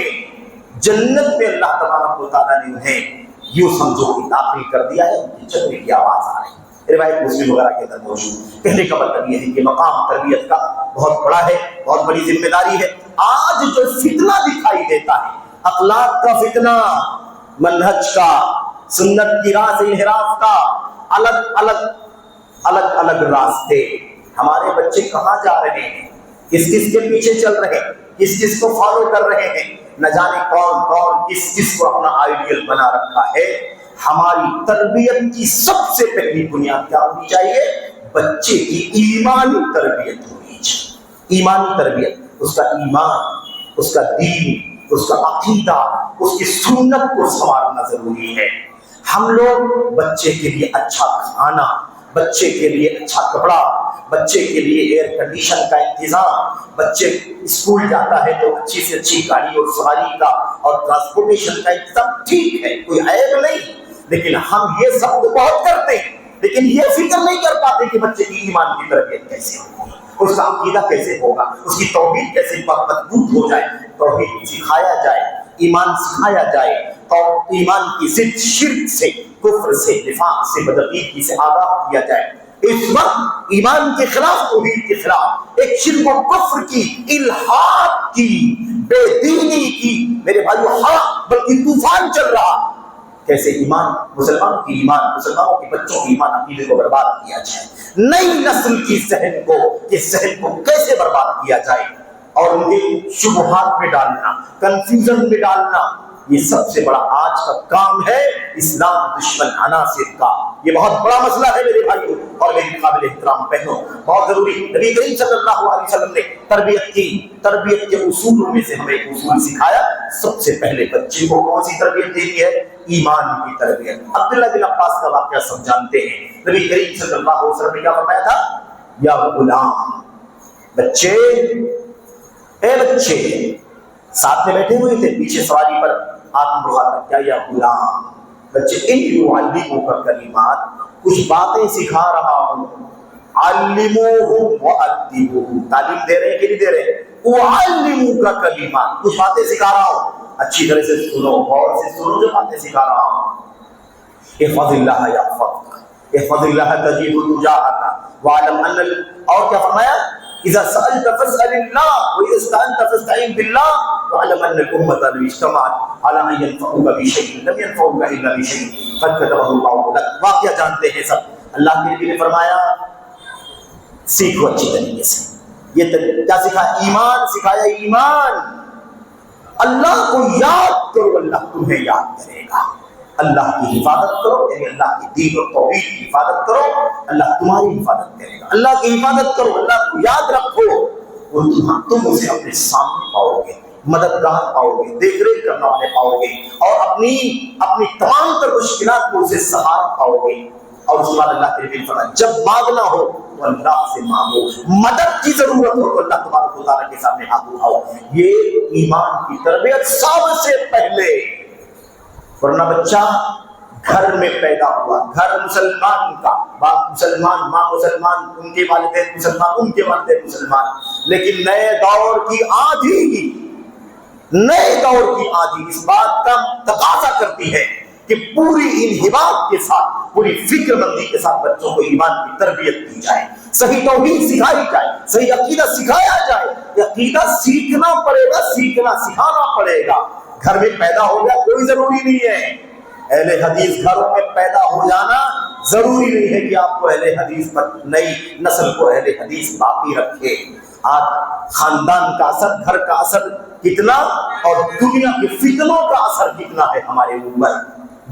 جنت میں اللہ تبارک و تعالیٰ نے انہیں یوں سمجھو کہ داخل کر دیا ہے، ان کی چلنے کی آواز آ رہی ہے۔ روایت مسلم وغیرہ کے اندر موجود۔ کہنے کا مطلب یہ ہے کہ مقام تربیت کا بہت بڑا ہے، بہت بڑی ذمہ داری ہے۔ آج جو فتنہ دکھائی دیتا ہے، اخلاق کا فتنہ، منہج کا، سنت کی راہ سے انحراف کا، الگ الگ راستے، ہمارے بچے کہاں جا رہے ہیں، کس کس کے پیچھے چل رہے ہیں، کس کس کو فالو کر رہے ہیں، نہ جانے کون کون کس کس کو اپنا آئیڈیل بنا رکھا ہے۔ ہماری تربیت کی سب سے پہلی بنیاد کیا ہونی چاہیے؟ بچے کی ایمانی تربیت ہونی چاہیے۔ ایمانی تربیت، اس کا ایمان، اس کا دین، اس کا عقیدہ، اس کی سنت کو سنوارنا ضروری ہے۔ ہم لوگ بچے کے لیے اچھا کھانا، بچے کے لیے اچھا کپڑا، بچے کے لیے ایئر کنڈیشن کا انتظام، بچے اسکول جاتا ہے تو اچھی سے اچھی گاڑی اور سواری کا اور ٹرانسپورٹیشن کا انتظام، ٹھیک ہے کوئی عیب نہیں، لیکن ہم یہ سب تو بہت کرتے ہیں، لیکن یہ فکر نہیں کر پاتے کہ بچے کی ایمان کی تربیت کیسے ہوگی، اس کا عقیدہ کیسے ہوگا، اس کی توحید کیسے مضبوط ہو جائے، توحید سکھایا جائے، ایمان سکھایا جائے، اور ایمان کی ضد شرک سے، کفر سے، نفاق سے، بدعقیدگی سے آگاہ کیا جائے۔ اس وقت ایمان کے خلاف، توحید کے خلاف، ایک شرک و کفر کی، الحاد کی، بے دینی کی میرے بھائیو حق بلکہ طوفان چل رہا۔ کیسے ایمان، مسلمانوں کی ایمان، مسلمانوں کے بچوں کی ایمان عقیدے کو برباد کیا جائے، نئی نسل کی ذہن کو کیسے برباد کیا جائے، اور ان کے شبہات میں ڈالنا، کنفیوژن میں ڈالنا، یہ سب سے بڑا آج کا کام ہے اسلام دشمن عناصر کا۔ یہ بہت بڑا مسئلہ ہے میرے بھائیوں اور میری قابل احترام بہنوں، بہت ضروری۔ نبی کریم صلی اللہ علیہ وسلم نے تربیت کے اصولوں میں سے ہمیں ایک اصول سکھایا، سب سے پہلے بچے کو کون سی تربیت دینی ہے؟ ایمان کی تربیت۔ عبداللہ بن عباس کا واقعہ سب جانتے ہیں، نبی کریم صلی اللہ علیہ وسلم نے کیا فرمایا تھا؟ یا غلام، بچے، اے بچے، ساتھ میں بیٹھے ہوئے تھے پیچھے سواری پر، آپ مخاطب کیا؟ یا غلام، بچے، ان یعلموا کا کلمات، کچھ باتیں سکھا رہا ہوں، علموہم وادبوہم، تعلیم دے رہے ہیں کہ نہیں دے رہے؟ اعلموا کا کلمات، کچھ باتیں سکھا رہا ہوں، اچھی طرح سے سنو، غور سے سنو جو باتیں سکھا رہا ہوں۔ احفظ اللہ یحفظک، احفظ اللہ تجدہ تجاہک، واعلم ان، اور کیا فرمایا؟ اذا سألت فاسأل اللہ واذا استعنت فاستعن باللہ واعلم ان الامة لو اجتمعت على ان ينفعوك بشيء لم ينفعوك الا بشيء قد كتبه الله لك۔ واقعہ جانتے ہیں سب۔ اللہ کے نبی نے فرمایا سیکھو اچھی طریقے سے۔ یہ کیا سکھایا؟ ایمان سکھایا، ایمان۔ اللہ کو یاد کرو، اللہ تمہیں یاد کرے گا۔ اللہ کی حفاظت کرو، یعنی اللہ کی دین اور توحید کی حفاظت کرو، اللہ تمہاری حفاظت کرے گا۔ اللہ کی حفاظت کرو، اللہ کو یاد رکھو، اور تم اسے اپنے سامنے پاؤ گے، مددگار پاؤ گے، دیکھ ریکھ کرنا والے پاؤ گے، اور اپنی تمام تر مشکلات کو اسے سہارا پاؤ گے۔ اور اس کے بعد اللہ کے نبی نے فرمایا جب مانگنا ہو تو اللہ سے مانگو، مدد کی ضرورت ہو تو اللہ تبارک و تعالیٰ کے سامنے ہاتھ اٹھاؤ۔ یہ ایمان کی تربیت سب سے پہلے، ورنہ بچہ گھر میں پیدا ہوا، گھر مسلمان کا، باپ مسلمان، ماں مسلمان، ان کے والدین مسلمان، ان کے والدین مسلمان، لیکن نئے دور کی آندھی اس بات کا تقاضا کرتی ہے کہ پوری انضباط کے ساتھ، پوری فکر مندی کے ساتھ بچوں کو ایمان کی تربیت دی جائے، صحیح توحید سکھائی جائے، صحیح عقیدہ سکھایا جائے۔ عقیدہ سیکھنا پڑے گا، سکھانا پڑے گا۔ گھر میں پیدا ہو گیا کوئی ضروری نہیں ہے، اہل حدیث گھروں میں پیدا ہو جانا ضروری نہیں ہے کہ آپ کو اہل حدیث پر نئی نسل کو اہل حدیث باقی رکھے۔ آج خاندان کا اثر، گھر کا اثر کتنا اور دنیا کے فتنوں کا اثر کتنا ہے ہمارے اوپر۔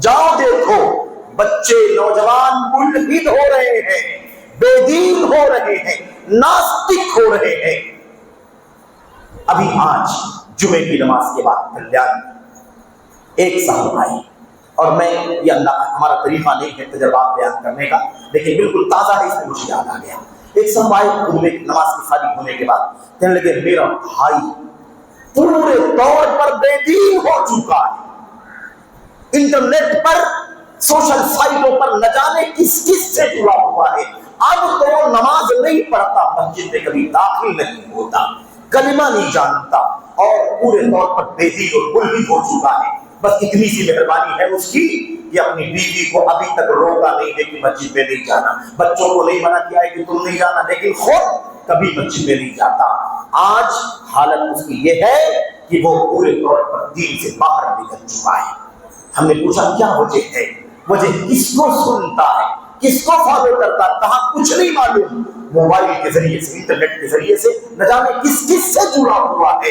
جاؤ دیکھو، بچے نوجوان ملحد ہو رہے ہیں، بے دین ہو رہے ہیں، ناستک ہو رہے ہیں۔ ابھی آج جمعے کی نماز کے بعد کلیان ایک صاحب آئی، اور میں یہ اللہ ہمارا طریقہ نہیں ہے تجربات بیان کرنے کا، لیکن بالکل تازہ ہے، اس میں مجھے یاد آ گیا۔ ایک صاحب آئے نماز کی فارغ ہونے کے بعد، کہنے لگے میرا بھائی پورے طور پر بے دین ہو چکا ہے، انٹرنیٹ پر سوشل سائٹوں پر نہ جانے کس سے جڑا ہوا ہے، اب تو وہ نماز نہیں پڑھتا، مسجد میں کبھی داخل نہیں ہوتا، کلمہ نہیں جانتا، اور پورے طور پر بے دین اور ملحد ہو چکا ہے۔ بس اتنی سی مہربانی ہے اس کی کہ اپنی بیوی کو ابھی تک روکا نہیں ہے کہ مسجد میں نہیں جانا، بچوں کو نہیں منع کیا ہے کہ تم نہیں جانا، لیکن خود کبھی مسجد میں نہیں جاتا۔ آج حالت اس کی یہ ہے کہ وہ پورے طور پر دین سے باہر نکل چکا ہے۔ ہم نے پوچھا کیا وجہ ہے؟ وجہ کس کو سنتا ہے، کس کو فالو کرتا ہے، کہاں کچھ نہیں معلوم، موبائل کے ذریعے سے، انٹرنیٹ کے ذریعے سے نہ جانے کس سے جڑا ہوا ہے،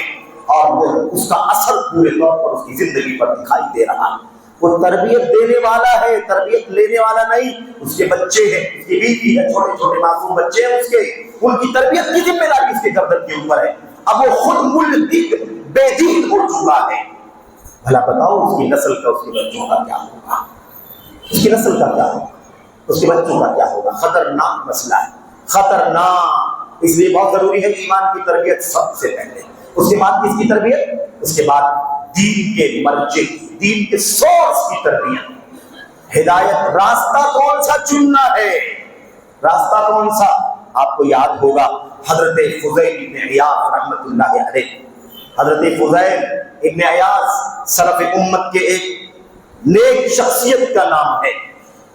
اور وہ اس کا اثر پورے طور پر اس کی زندگی پر دکھائی دے رہا ہے۔ وہ تربیت دینے والا ہے، تربیت لینے والا نہیں۔ اس کے بچے ہیں، اس کی بیوی ہے، چھوٹے چھوٹے معصوم بچے ہیں اس کے، ان کی تربیت کی ذمہ داری اس کے گردن کے اوپر ہے۔ اب وہ خود ملحد بے دین ہو چکا ہے۔ بھلا بتاؤ اس کی نسل کا، اس کے بچوں کا کیا ہوگا؟ اس کی نسل کا کیا ہوگا؟ اس کے بچوں کا کیا ہوگا؟ خطرناک مسئلہ ہے، خطرناک۔ اس لیے بہت ضروری ہے کہ ایمان کی تربیت سب سے پہلے، اس کے بعد کس کی تربیت؟ اس کے بعد دین کے مرجع، دین کے سورس کی تربیت۔ ہدایت، راستہ کون سا چننا ہے؟ راستہ کون سا؟ آپ کو یاد ہوگا حضرت فضیل ابن عیاض رحمۃ اللہ علیہ، حضرت فضیل ابن عیاض سلف امت کے ایک نیک شخصیت کا نام ہے۔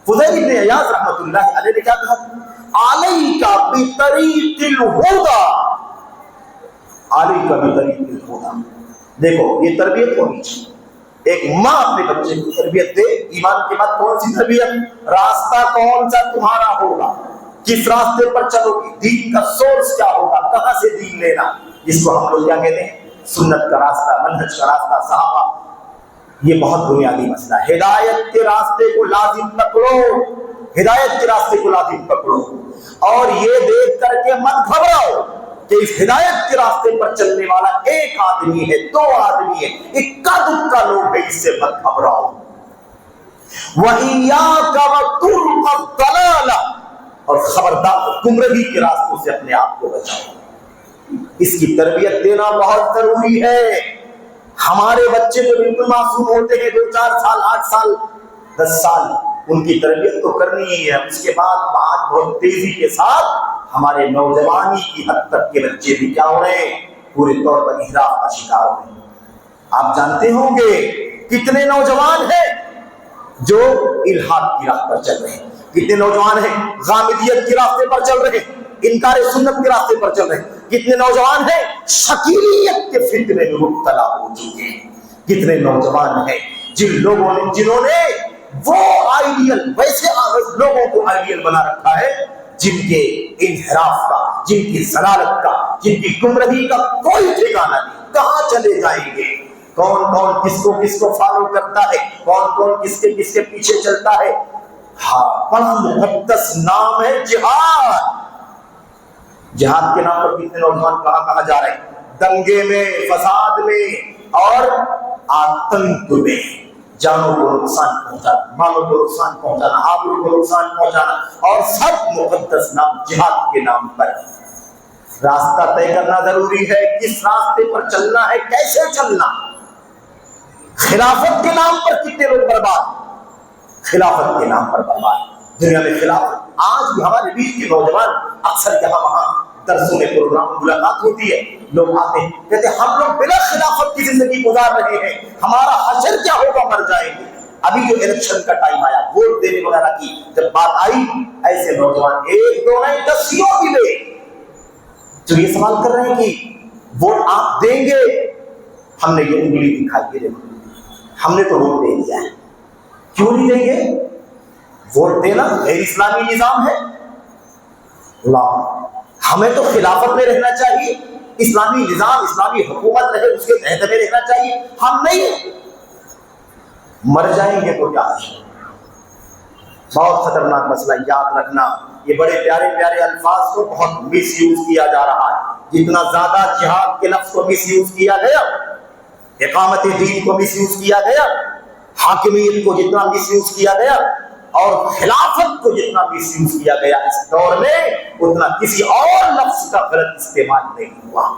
فضیل ابن عیاض رحمۃ اللہ علیہ نے کیا کہا؟ علیک بطریق الہدی، علیک بطریق الہدی۔ دیکھو یہ تربیت ہونی چاہیے۔ ایک ماں اپنے بچے کو تربیت دے، ایمان کے بعد کون سی تربیت؟ راستہ کون سا تمہارا ہوگا، کس راستے پر چلو گے، دین کا سورس کیا ہوگا، کہاں سے دین لینا، جس کو ہم لوگ کیا کہتے ہیں؟ سنت کا راستہ، منہج کا راستہ، صحابہ۔ یہ بہت بنیادی مسئلہ ہے۔ ہدایت کے راستے کو لازم پکڑو، ہدایت کے راستے کو لازم پکڑو، اور یہ دیکھ کر کے مت گھبراؤ کہ اس ہدایت کے راستے پر چلنے والا ایک آدمی ہے، دو آدمی ہے، اکا دکا لوگ ہے، اس سے مت گھبراؤ۔ وَإِيَّاكَ وَطُرْقَ الضَّلَالَ، اور خبردار گمراہی کے راستوں سے اپنے آپ کو بچاؤ۔ اس کی تربیت دینا بہت ضروری ہے۔ ہمارے بچے جو بالکل معصوم ہوتے ہیں، 2 4 سال، 8 سال، 10 سال، ان کی تربیت تو کرنی ہی ہے۔ اس کے بعد بہت تیزی کے ساتھ ہمارے نوجوانی کی حد تک کے بچے بھی کیا ہو رہے ہیں؟ پورے طور پر انحراف کا شکار ہو رہے ہیں۔ آپ جانتے ہوں گے کتنے نوجوان ہیں جو الحاد کی راہ پر چل رہے ہیں، کتنے نوجوان ہیں غامدیت کے راستے پر چل رہے ہیں، انکار سنت کے راستے پر چل رہے ہیں، کتنے نوجوان ہیں شکیلیت کے فتنے میں مبتلا ہو چکے ہیں، کتنے نوجوان ہیں جنہوں نے وہ آئیڈیل، ویسے لوگوں کو آئیڈیل بنا رکھا ہے جن کے انحراف کا، جن کی ضلالت کا، جن کی گمراہی کا کوئی ٹھکانہ نہیں۔ کہاں چلے جائیں گے؟ کون کون کس کو فالو کرتا ہے، کون کون کس کے پیچھے چلتا ہے۔ ہاں، بڑا مقدس نام ہے جہاد۔ جہاد کے نام پر کتنے نوجوان کہاں جا رہے ہیں؟ دنگے میں، فساد میں، اور آتنک میں، جانوں کو نقصان پہنچانا، مالوں کو نقصان پہنچانا، آبرو کو نقصان پہنچانا، اور سب مقدس نام جہاد کے نام پر۔ راستہ طے کرنا ضروری ہے، کس راستے پر چلنا ہے، کیسے چلنا۔ خلافت کے نام پر کتنے لوگ برباد، خلافت کے نام پر برباد. دنیا میں خلافت آج بھی ہمارے بیچ کے نوجوان اکثر یہاں وہاں درسوں میں پروگرام ملاقات ہوتی ہے, لوگ آتے ہیں کہتے ہیں ہم لوگ بلا خلافت کی زندگی گزار رہے ہیں, ہمارا حشر کیا ہوگا, مر جائیں گے. ابھی جو الیکشن کا ٹائم آیا, ووٹ دینے وغیرہ کی جب بات آئی, ایسے نوجوان ایک دو نہیں دسیوں بھی لے جو یہ سوال کر رہے ہیں کہ ووٹ آپ دیں گے. ہم نے یہ انگلی دکھائی ہے, دیکھو ہم نے تو ووٹ دے دیا ہے, کیوں نہیں دیں گے؟ ووٹ دینا غیر اسلامی نظام ہے. اللہ, ہمیں تو خلافت میں رہنا چاہیے, اسلامی نظام اسلامی حکومت رہے اس کے تحت میں رہنا چاہیے. ہم نہیں, مر جائیں گے تو کیا ہے. بہت خطرناک مسئلہ, یاد رکھنا. یہ بڑے پیارے پیارے الفاظ کو بہت مس یوز کیا جا رہا ہے. جتنا زیادہ جہاد کے لفظ کو مس یوز کیا گیا, اقامت دین کو مس یوز کیا گیا, حاکمیت کو جتنا مس یوز کیا گیا, اور خلافت کو جتنا مس یوز کیا گیا اس دور میں, اتنا کسی اور لفظ کا غلط استعمال نہیں ہوا.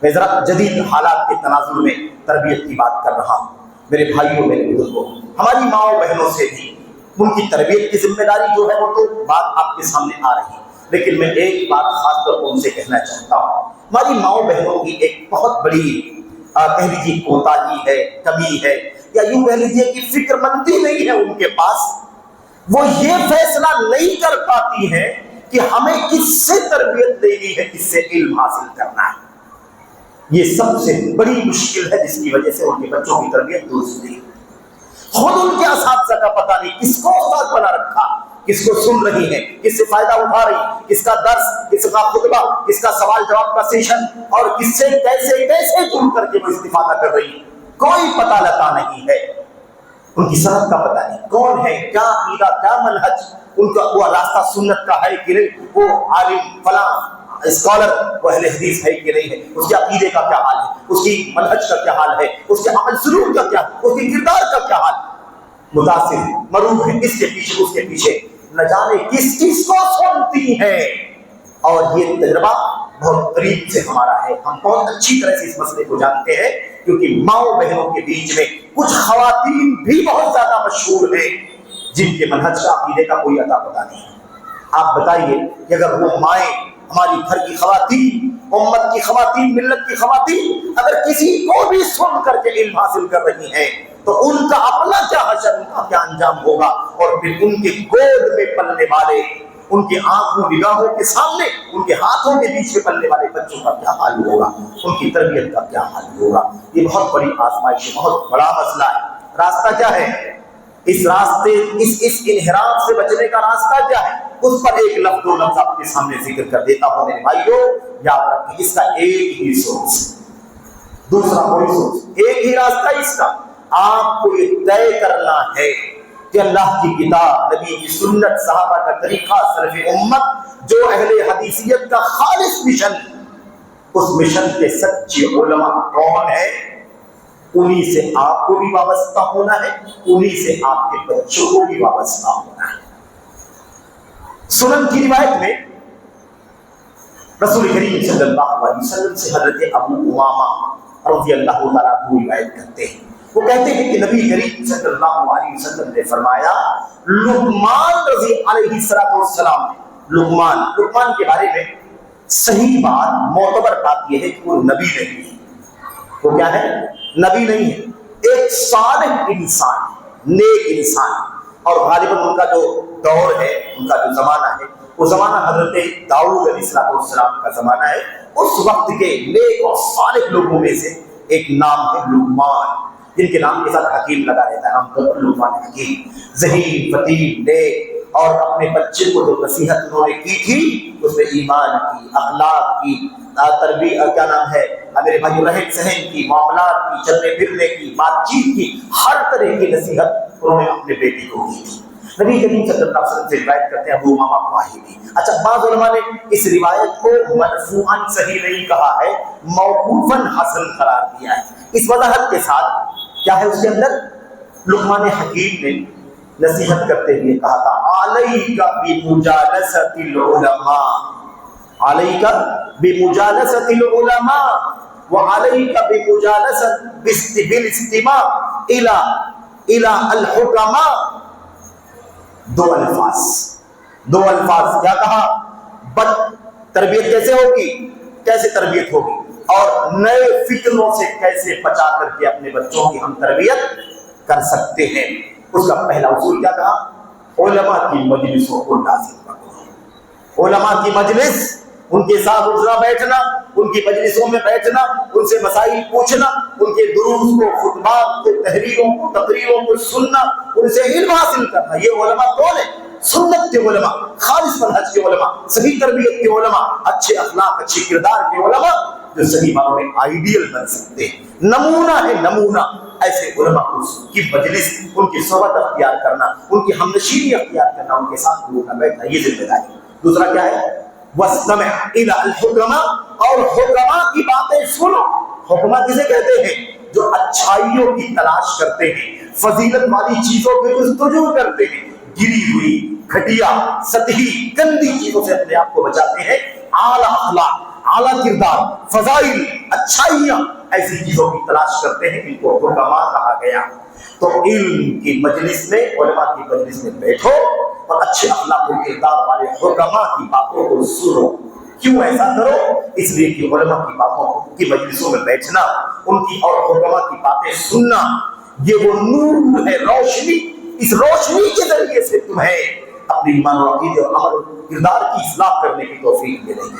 میں ذرا جدید حالات کے تناظر میں تربیت کی بات کر رہا ہوں. میرے بھائیوں میرے بزرگوں, ہماری ماؤں بہنوں سے بھی ان کی تربیت کی ذمہ داری جو ہے وہ تو بات آپ کے سامنے آ رہی ہے, لیکن میں ایک بات خاص طور پر ان سے کہنا چاہتا ہوں. ہماری ماؤں بہنوں کی ایک بہت بڑی کہہ لیجیے کوتاہی ہے, کمی ہے, یا یوں کہہ لیجیے کہ فکر مندی نہیں ہے ان کے پاس. وہ یہ فیصلہ نہیں کر پاتی ہیں کہ ہمیں کس سے تربیت دینی ہے, کس سے علم حاصل کرنا ہے. یہ سب سے بڑی مشکل ہے جس کی وجہ سے ان کے بچوں کی تربیت درست نہیں. خود ان کے اساتذہ کا پتہ نہیں کس کو استاد بنا رکھا, کس کو سن رہی ہیں, کس سے فائدہ اٹھا رہی, کس کا درس, کس کا خطبہ, کس کا سوال جواب کا سیشن, اور کس سے کیسے کیسے جڑ کر کے وہ استفادہ کر رہی, کوئی پتہ لتا نہیں ہے. ان کی صنعت کا پتہ نہیں, کون ہے, کیا عقیدہ, کیا منہج, ان کا وہ راستہ سنت کا ہے کہ نہیں, وہ عالم فلاں اسکالر وہ اہل حدیث ہے کہ نہیں ہے, اس کے عقیدے کا کیا حال ہے, اس کی منہج کا کیا حال ہے, اس کے عمل سلوک کا کیا, اس کے کردار کا کیا حال. متاثر مروب ہے اس کے پیچھے اس کے پیچھے, نہ جانے کس چیز کو سنتی ہے. اور یہ تجربہ بہت قریب سے ہمارا ہے, ہم بہت اچھی طرح سے اس مسئلے کو جانتے ہیں, کیونکہ ماؤں بہنوں کے بیچ میں کچھ خواتین بھی بہت زیادہ مشہور ہیں جن کے منہج کا عقیدے کا کوئی اتا پتہ نہیں. آپ بتائیے کہ اگر وہ مائیں, ہماری گھر کی خواتین, امت کی خواتین, ملت کی خواتین, اگر کسی کو بھی سن کر کے علم حاصل کر رہی ہیں تو ان کا اپنا کیا حشر, ان کا کیا انجام ہوگا, اور پھر ان کے گود میں پلنے والے, ان کے آنکھوں نگاہوں کے سامنے, ان کے ہاتھوں کے بیچ میں پلنے والے بچوں کا کیا حال ہوگا, ان کی تربیت کا کیا حال ہوگا. یہ بہت بڑی آزمائش ہے, بہت بڑا مسئلہ ہے. راستہ کیا ہے اس راستے, اس انحراف سے بچنے کا راستہ کیا ہے, اس پر ایک لفظ دو لفظ آپ کے سامنے ذکر کر دیتا ہوں. میرے بھائیوں یاد رکھیں, اس کا ایک ہی سورس, دوسرا کوئی سورس, ایک ہی راستہ اس کا. آپ کو یہ طے کرنا ہے کہ اللہ کی کتاب, نبی کی سنت, صحابہ کا طریقہ, سلف امت, جو اہل حدیثیت کا خالص مشن, اس مشن کے سچے علماء کون ہیں, انہی سے آپ کو بھی وابستہ ہونا ہے, انہی سے آپ کے بچوں کو بھی وابستہ ہونا ہے. سنن کی روایت میں رسول کریم صلی اللہ علیہ وسلم سے حضرت ابو امامہ رضی اللہ تعالیٰ عنہ روایت کرتے ہیں. وہ کہتے ہیں کہ نبی کریم صلی اللہ علیہ وسلم نے فرمایا, لقمان رضی علیہ السلام نے, لقمان کے بارے میں صحیح بات, معتبر بات یہ ہے کہ وہ نبی نہیں ہے. وہ کیا ہے, نبی نہیں ہے, ایک صالح انسان, نیک انسان. اور غالباً ان کا جو دور ہے, ان کا جو زمانہ ہے, وہ زمانہ حضرت داؤد علیہ السلام کا زمانہ ہے. اس وقت کے نیک اور صالح لوگوں میں سے ایک نام ہے لقمان, جن کے نام کے ساتھ حکیم لگا رہتا ہے. عام طور پر لقمان حکیم, ذہین, فطین, نیک, اور اپنے بچے کو جو نصیحت انہوں نے کی تھی اس میں ایمان کی, اخلاق کی, تربیت, کیا نام ہے میرے بھائی, رہن سہن کی, معاملات کی, چلنے پھرنے کی, بات چیت کی, ہر طرح کی نصیحت انہوں نے اپنے بیٹے کو کی تھی. نبی کریم صلی اللہ علیہ وسلم سے روایت کرتے ہیں ابو امامہ باہلی. اچھا, بعض علماء نے اس روایت کو مرفوعاً صحیح نہیں کہا ہے, موقوفاً حسن قرار دیا ہے. اس وضاحت کے ساتھ کیا ہے اس کے اندر, لقمان حکیم نے نصیحت کرتے ہوئے کہا تھا, علیک بمجالست العلماء, علیک بمجالست العلماء وعلیک بمجالست بالاستماع الى الحکماء. دو الفاظ کیا کہا؟ تربیت کیسے ہوگی، کیسے تربیت ہوگی، اور نئے فکروں سے کیسے بچا کر کے اپنے بچوں کی ہم تربیت کر سکتے ہیں۔ اس کا پہلا اصول کیا کہا؟ علماء کی مجلسوں کو لازم رکھو۔ علماء کی مجلس، ان کے ساتھ اٹھنا بیٹھنا، ان کی مجلسوں میں بیٹھنا، ان سے مسائل پوچھنا، ان کے دروس کو، خطبات کو، تحریروں کو، تقریروں کو سننا، ان سے علم حاصل کرنا۔ یہ علماء کون ہیں؟ سنت کے علماء، خالص منہج کے علماء، صحیح تربیت کے علماء، اچھے اخلاق، اچھے کردار کے علماء، جو صحیح معنوں میں آئیڈیل بن سکتے ہیں، نمونہ ہے نمونہ۔ ایسے علماء کی مجلس، ان کی صحبت اختیار کرنا، ان کی ہمنشینی اختیار کرنا، ان کے ساتھ اٹھنا بیٹھنا، یہ ذمہ داری۔ دوسرا کیا ہے؟ وَاسْتَمِعْ إِلَى الْحُكَمَاءِ، اور حکماء کی باتیں سنو۔ حکماء کسے کہتے ہیں؟ جو اچھائیوں کی تلاش کرتے ہیں، فضیلت والی چیزوں کی جستجو کرتے ہیں، گری ہوئی، گھٹیا، سطحی، گندی چیزوں سے اپنے آپ کو بچاتے ہیں۔ اعلیٰ اخلاق، اعلیٰ کردار، فضائل، اچھائیاں، ایسی چیزوں کی تلاش کرتے ہیں، ان کو حکماء کہا گیا۔ تو علم کی مجلس میں، علماء کی مجلس میں بیٹھو اور اچھے اخلاق و کردار والے حکماء کی باتوں کو سنو۔ کیوں ایسا کرو؟ اس لیے کہ علماء کی باتوں کی مجلسوں میں بیٹھنا، ان کی اور حکماء کی باتیں سننا، یہ وہ نور ہے، روشنی، اس روشنی کے ذریعے سے تمہیں اپنی ایمان و عقیدے اور عمل و کردار کی اصلاح کرنے کی توفیق ملے گی۔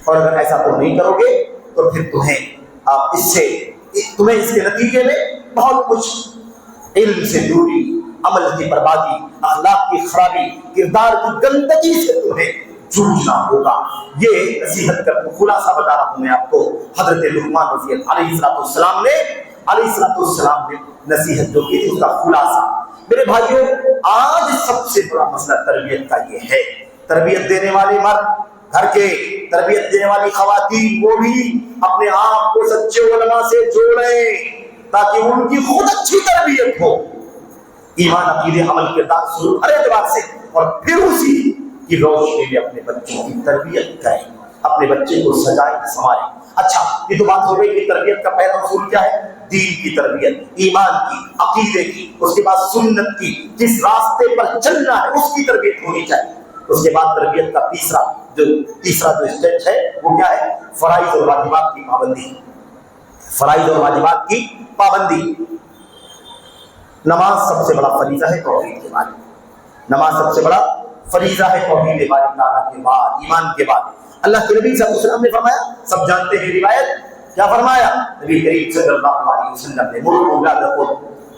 اور اگر ایسا تم نہیں کرو گے تو پھر تمہیں اس کے نتیجے میں بہت کچھ، علم سے دوری، عمل کی بربادی، اخلاق کی خرابی، کردار کی گندگی سے تمہیں جوجھنا ہوگا۔ یہ نصیحت کا خلاصہ بتا رہا ہوں میں آپ کو۔ حضرت لقمان رضی اللہ علیہ السلام نے نصیحت جو کی تھی، اس کا خلاصہ۔ میرے بھائیوں، آج سب سے بڑا مسئلہ تربیت کا یہ ہے۔ تربیت دینے والے مرد، گھر کے تربیت دینے والی خواتین، وہ بھی اپنے آپ کو سچے علماء سے جوڑیں تاکہ ان کی خود اچھی تربیت ہو، ایمان، عقیدے، عمل، کردار، سلوک، ہر اعتبار سے، اور پھر اسی کی روشنی میں اپنے بچوں کی تربیت کریں، اپنے بچے کو سجائیں، سنواریں۔ اچھا، یہ تو بات ہو گئی کہ تربیت کا پہلا اصول کیا ہے؟ دین کی تربیت، ایمان کی، عقیدے کی، اس کے بعد سنت کی، جس راستے پر چلنا ہے اس کی تربیت ہونی چاہیے۔ اس کے بعد تربیت کا تیسرا جو اسٹیج ہے وہ کیا ہے؟ فرائض اور واجبات کی پابندی۔ فرائض اور واجبات کی پابندی۔ نماز سب سے بڑا فریضہ ہے توحید کے بعد۔ نماز سب سے بڑا فریضہ ہے توحید باری تعالیٰ کے بعد، ایمان کے بعد۔ اللہ کے نبی صلی اللہ علیہ وسلم نے فرمایا، سب جانتے ہیں روایت، کیا فرمایا؟ نبی کریم صلی اللہ علیہ وسلم نے مروا اولادکم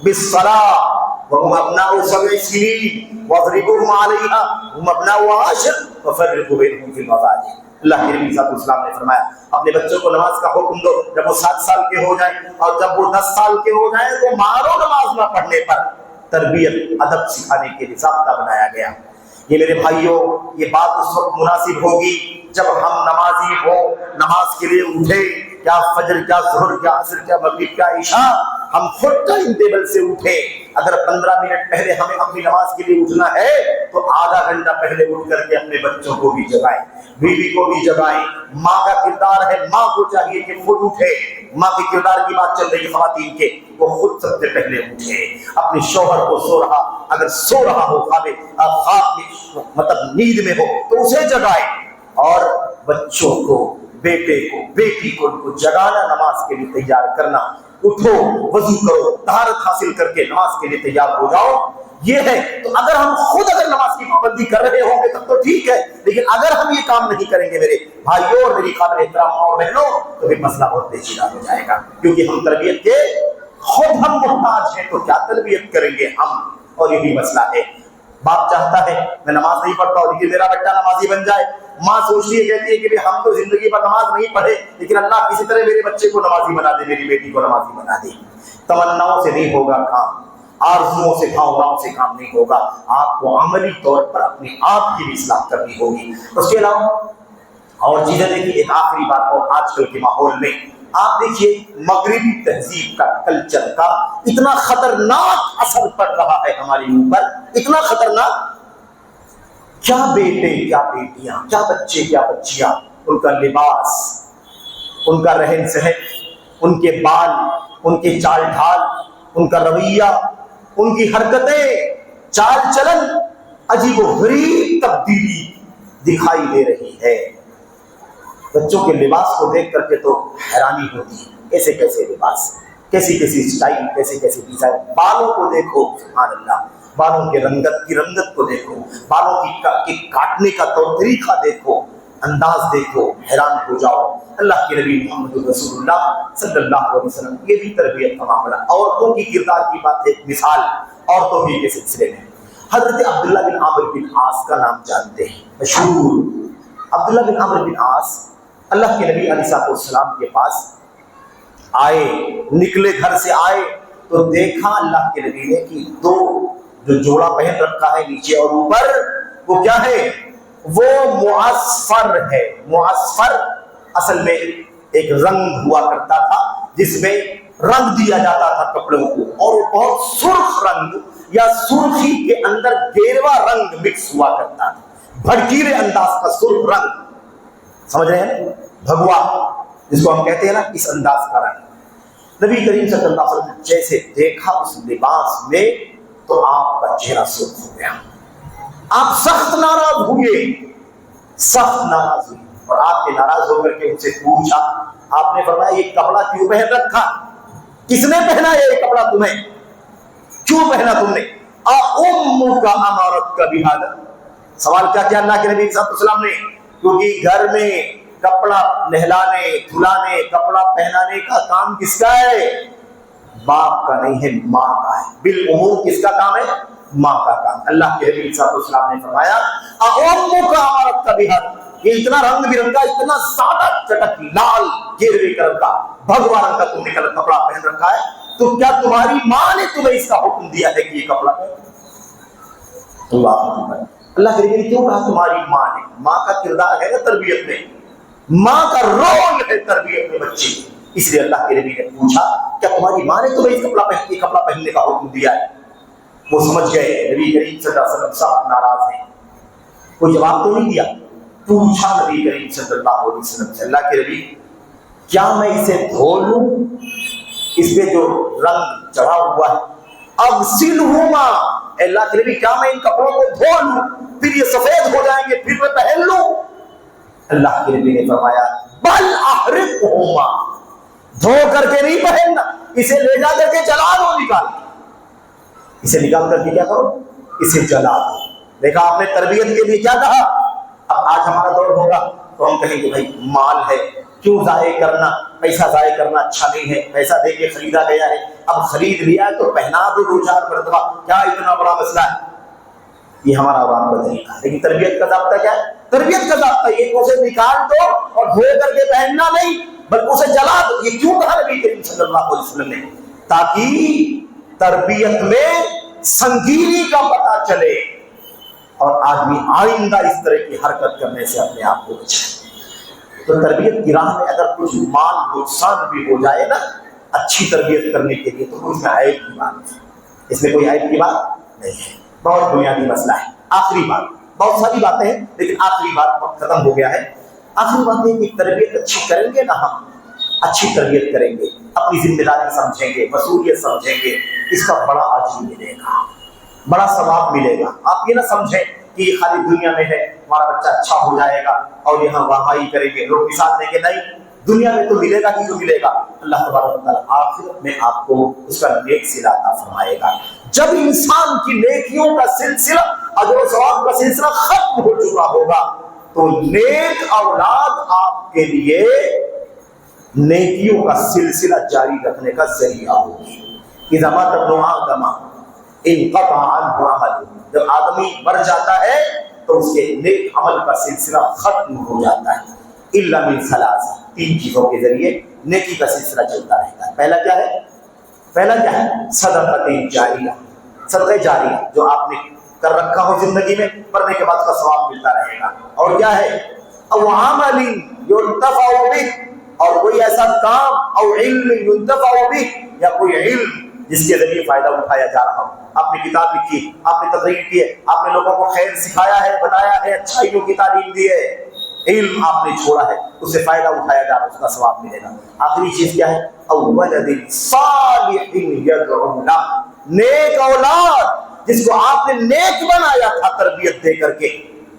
بالصلاۃ وهم ابناء 7 سنین واضربوهم علیہا وهم ابناء 10 وفرقوا بینہم فی المضاجع۔ اللہ کے نبی صلی اللہ علیہ وسلم نے فرمایا، اپنے بچوں کو نماز کا حکم دو جب وہ 7 سال کے ہو جائیں، اور جب وہ 10 سال کے ہو جائیں تو مارو نماز نہ پڑھنے پر۔ تربیت، ادب سکھانے کے لیے ضابطہ بنایا گیا۔ یہ میرے بھائیوں، یہ بات اس وقت مناسب ہوگی جب ہم نمازی ہو، نماز کے لیے اٹھے، کیا فجر، کیا ظہر، کیا عصر، کیا مغرب، کیا عشاء، ہم خود ٹائم ٹیبل سے اٹھے۔ اگر 15 منٹ پہلے ہمیں اپنی نماز کے لیے اٹھنا ہے تو آدھا گھنٹہ پہلے اٹھ کر کے اپنے بچوں کو بھی جگائیں، بیوی کو بھی جگائیں۔ ماں کا کردار ہے، ماں کو چاہیے کہ خود اٹھے۔ ماں کے کردار کی بات چل رہی ہے خواتین کے، وہ خود سب سے پہلے اٹھے، اپنے شوہر کو اگر سو رہا ہو، خواب میں، مطلب نیند میں ہو، تو اسے جگائے، اور بچوں کو، بیٹے کو، بیٹی کو، ان کو جگانا، نماز کے لیے تیار کرنا۔ اٹھو، وضو کرو، طہارت حاصل کر کے نماز کے لیے تیار ہو جاؤ۔ یہ ہے۔ تو اگر ہم خود نماز کی پابندی کر رہے ہوں گے تب تو ٹھیک ہے، لیکن اگر ہم یہ کام نہیں کریں گے میرے بھائیوں اور میری قابل احترام اور بہنوں، تو پھر مسئلہ بہت پیچیدہ ہو جائے گا، کیونکہ ہم تربیت کے خود ہم محتاج ہیں، تو کیا تربیت کریں گے ہم؟ اور یہی مسئلہ ہے۔ باپ چاہتا ہے میں نماز نہیں پڑھتا ہوں لیکن میرا بیٹا نمازی بن جائے۔ ماں سوچتی ہے، کہتی ہے کہ ہم تو زندگی پر نماز نہیں پڑھے، لیکن اللہ کسی طرح میرے بچے کو نمازی بنا دے، میری بیٹی کو نمازی بنا دے۔ تمناؤں سے نہیں ہوگا کام، آرزوؤں سے، بھاؤناؤں سے کام نہیں ہوگا۔ آپ کو عملی طور پر اپنے آپ کی بھی اصلاح کرنی ہوگی۔ اس کے علاوہ اور چیزیں دیکھیے، ایک آخری بات، اور آج کل کے ماحول میں آپ دیکھیے مغربی تہذیب کا، کلچر کا اتنا خطرناک اثر پڑ رہا ہے ہمارے اوپر، اتنا خطرناک۔ کیا بیٹے، کیا بیٹیاں، کیا بچے، کیا بچیاں، ان کا لباس، ان کا رہن سہن، ان کے بال، ان کے چال ڈھال، ان کا رویہ، ان کی حرکتیں، چال چلن، عجیب و غریب تبدیلی دکھائی دے رہی ہے۔ بچوں کے لباس کو دیکھ کر کے تو حیرانی ہوتی ہے، کیسے کیسے لباس، کیسی کیسی اسٹائل، کیسے کیسے ڈیزائن۔ بالوں کو دیکھو، سبحان اللہ، بالوں کے رنگت کو دیکھو، بالوں کی کاٹنے کا طریقہ دیکھو، انداز دیکھو، حیران ہو جاؤ۔ اللہ کے نبی محمد رسول اللہ صلی اللہ علیہ وسلم یہ بھی تربیت کا معاملہ۔ عورتوں کی کردار کی بات ہے، مثال عورتوں ہی کے سلسلے میں حضرت عبداللہ بن عامر بن عاص کا نام جانتے ہیں، مشہور عبداللہ بن عامر بن عاص اللہ کے نبی علیہ السلام کے پاس آئے، نکلے گھر سے آئے تو دیکھا اللہ کے نبی نے کہ دو جو جوڑا پہن رکھا ہے نیچے اور اوپر، وہ کیا ہے؟ وہ معصفر ہے۔ معصفر اصل میں ایک رنگ ہوا کرتا تھا جس میں رنگ دیا جاتا تھا کپڑوں کو، اور وہ بہت سرخ رنگ یا سرخی کے اندر گیروا رنگ مکس ہوا کرتا تھا، بھڑکیلے انداز کا سرخ رنگ، سمجھ رہے ہیں؟ بھگوا جس کو ہم کہتے ہیں نا، اس انداز کا رنگ۔ نبی کریم صلی اللہ علیہ وسلم نے جیسے دیکھا اس لباس میں تو آپ کا چہرہ سرخ ہو گیا، آپ سخت ناراض ہوئے، سخت ناراض ہوئے، اور آپ نے ناراض ہو کر کے ان سے پوچھا، آپ نے فرمایا یہ کپڑا کیوں پہن رکھا؟ کس نے پہنا یہ کپڑا تمہیں؟ کیوں پہنا تم نے؟ اُمُّكَ أَمَرَتْكَ بِهَذَا، سوال کیا کیا اللہ کے نبی صلی اللہ علیہ وسلم نے؟ کیونکہ گھر میں کپڑا نہلانے، دھلانے، کپڑا پہنانے کا کام کس کا ہے؟ باپ کا نہیں ہے، ماں کا ہے۔ بالعموم کس کا کام ہے؟ ماں کا کام۔ اللہ کے نبی صلی اللہ علیہ وسلم نے فرمایا اُمُّكَ أَمَرَتْكَ بِهَذَا، یہ اتنا رنگ برنگا، اتنا زیادہ چٹک لال گیروے رنگ کا، بھگوا رنگ کا تم نے کپڑا پہن رکھا ہے، تو کیا تمہاری ماں نے تمہیں اس کا حکم دیا ہے کہ یہ کپڑا پہن؟ اللہ کے نبی نے کیوں کہا تمہاری ماں نے؟ ماں کا کردار ہے نا تربیت میں، ماں کا رول ہے تربیت میں بچے، اس لیے اللہ کے نبی نے پوچھا کیا تمہاری ماں نے تمہیں یہ کپڑا پہننے کا حکم دیا ہے؟ وہ سمجھ گئے نبی کریم صلی اللہ علیہ وسلم صاحب ناراض ہیں، کوئی جواب تو نہیں دیا۔ پوچھا نبی کریم صلی اللہ علیہ وسلم سے، اللہ کے نبی کیا میں اسے دھو لوں؟ اس پہ جو رنگ چڑھا ہوا ہے، اغسلہما، اللہ کے نبی کیا میں ان کپڑوں کو دھو لوں پھر یہ سفید ہو جائیں گے پھر میں پہن لوں؟ اللہ کے نبی نے فرمایا بل احرقہما، دھو کر کے نہیں پہننا، اسے لے جا کر کے جلا دو، نکال، اسے نکال کر کے کیا کرو؟ اسے جلا دو۔ دیکھا آپ نے تربیت کے لیے کیا کہا؟ اب آج ہمارا دور ہوگا تو ہم کہیں گے بھائی مال ہے، کیوں ضائع کرنا، پیسہ ضائع کرنا اچھا نہیں ہے، پیسہ دے کے خریدا گیا ہے، اب خرید لیا ہے تو پہنا دو دو چار مرتبہ، کیا اتنا بڑا مسئلہ ہے؟ یہ ہمارا عوام کا طریقہ ہے۔ لیکن تربیت کا ضابطہ کیا ہے؟ تربیت کا ضابطہ یہ کہ اسے نکال دو اور دھو کر کے پہننا نہیں بلکہ اسے جلا دو۔ یہ کیوں کہا نبی کریم صلی اللہ علیہ وسلم نے؟ تاکہ تربیت میں سنگینی کا پتہ چلے اور آدمی آئندہ اس طرح کی حرکت کرنے سے اپنے آپ کو بچائے۔ تو تربیت کی راہ میں اگر کچھ مال نقصان بھی ہو جائے نا اچھی تربیت کرنے کے لیے، تو اس میں عیب کی بات نہیں، اس میں کوئی عیب کی بات نہیں ہے، بہت بنیادی مسئلہ ہے۔ آخری بات، بہت ساری باتیں ہیں لیکن آخری بات ختم ہو گیا ہے۔ آخری بات یہ کہ تربیت اچھی کریں گے نا، ہم اچھی تربیت کریں گے، اپنی ذمہ داری سمجھیں گے، مسئولیت سمجھیں گے، اس کا بڑا اجر ملے گا، بڑا ثواب ملے گا۔ آپ یہ نہ سمجھیں کہ یہ خالی دنیا میں ہے، ہمارا بچہ اچھا ہو جائے گا اور یہاں واہواہی کریں گے، لوگ مثال دیں گے، نہیں، دنیا میں تو ملے گا ہی جو ملے گا، اللہ تبارک و تعالیٰ آخرت میں آپ کو اس کا نیک صلہ عطا فرمائے گا۔ جب انسان کی نیکیوں کا سلسلہ، اجر و ثواب کا سلسلہ ختم ہو چکا ہوگا تو نیک اولاد آپ کے لیے نیکیوں کا سلسلہ جاری رکھنے کا ذریعہ ہوگی۔ اذا مات ابن آدم انقطع عنہ عمل، جب آدمی مر جاتا ہے تو اس کے نیک عمل کا سلسلہ ختم ہو جاتا ہے، الا من ثلاث، تین چیزوں کے ذریعے نیکی کا سلسلہ چلتا رہتا ہے۔ پہلا کیا ہے؟ پہلا کیا ہے؟ صدقۃ جاریہ، صدقہ جاریہ جو آپ نے کر رکھا ہو زندگی میں، مرنے کے بعد کا ثواب ملتا رہے گا۔ اور کیا ہے؟ او عمل ينتفع به، اور کوئی ایسا کام، او علم ينتفع به، یا کوئی علم جس کے ذریعے فائدہ اٹھایا جا رہا ہو۔ آپ نے کتاب لکھی، آپ نے تقریر کی ہے، آپ نے لوگوں کو خیر سکھایا ہے، بتایا ہے، اچھائیوں کی تعلیم دی ہے، علم آپ نے چھوڑا ہے، اس سے فائدہ اٹھایا جا رہا ہے، اس کا ثواب ملے گا۔ آخری چیز کیا ہے؟ او ولد صالح يدعو له، نیک اولاد جس کو آپ نے نیک بنایا تھا تربیت دے کر کے،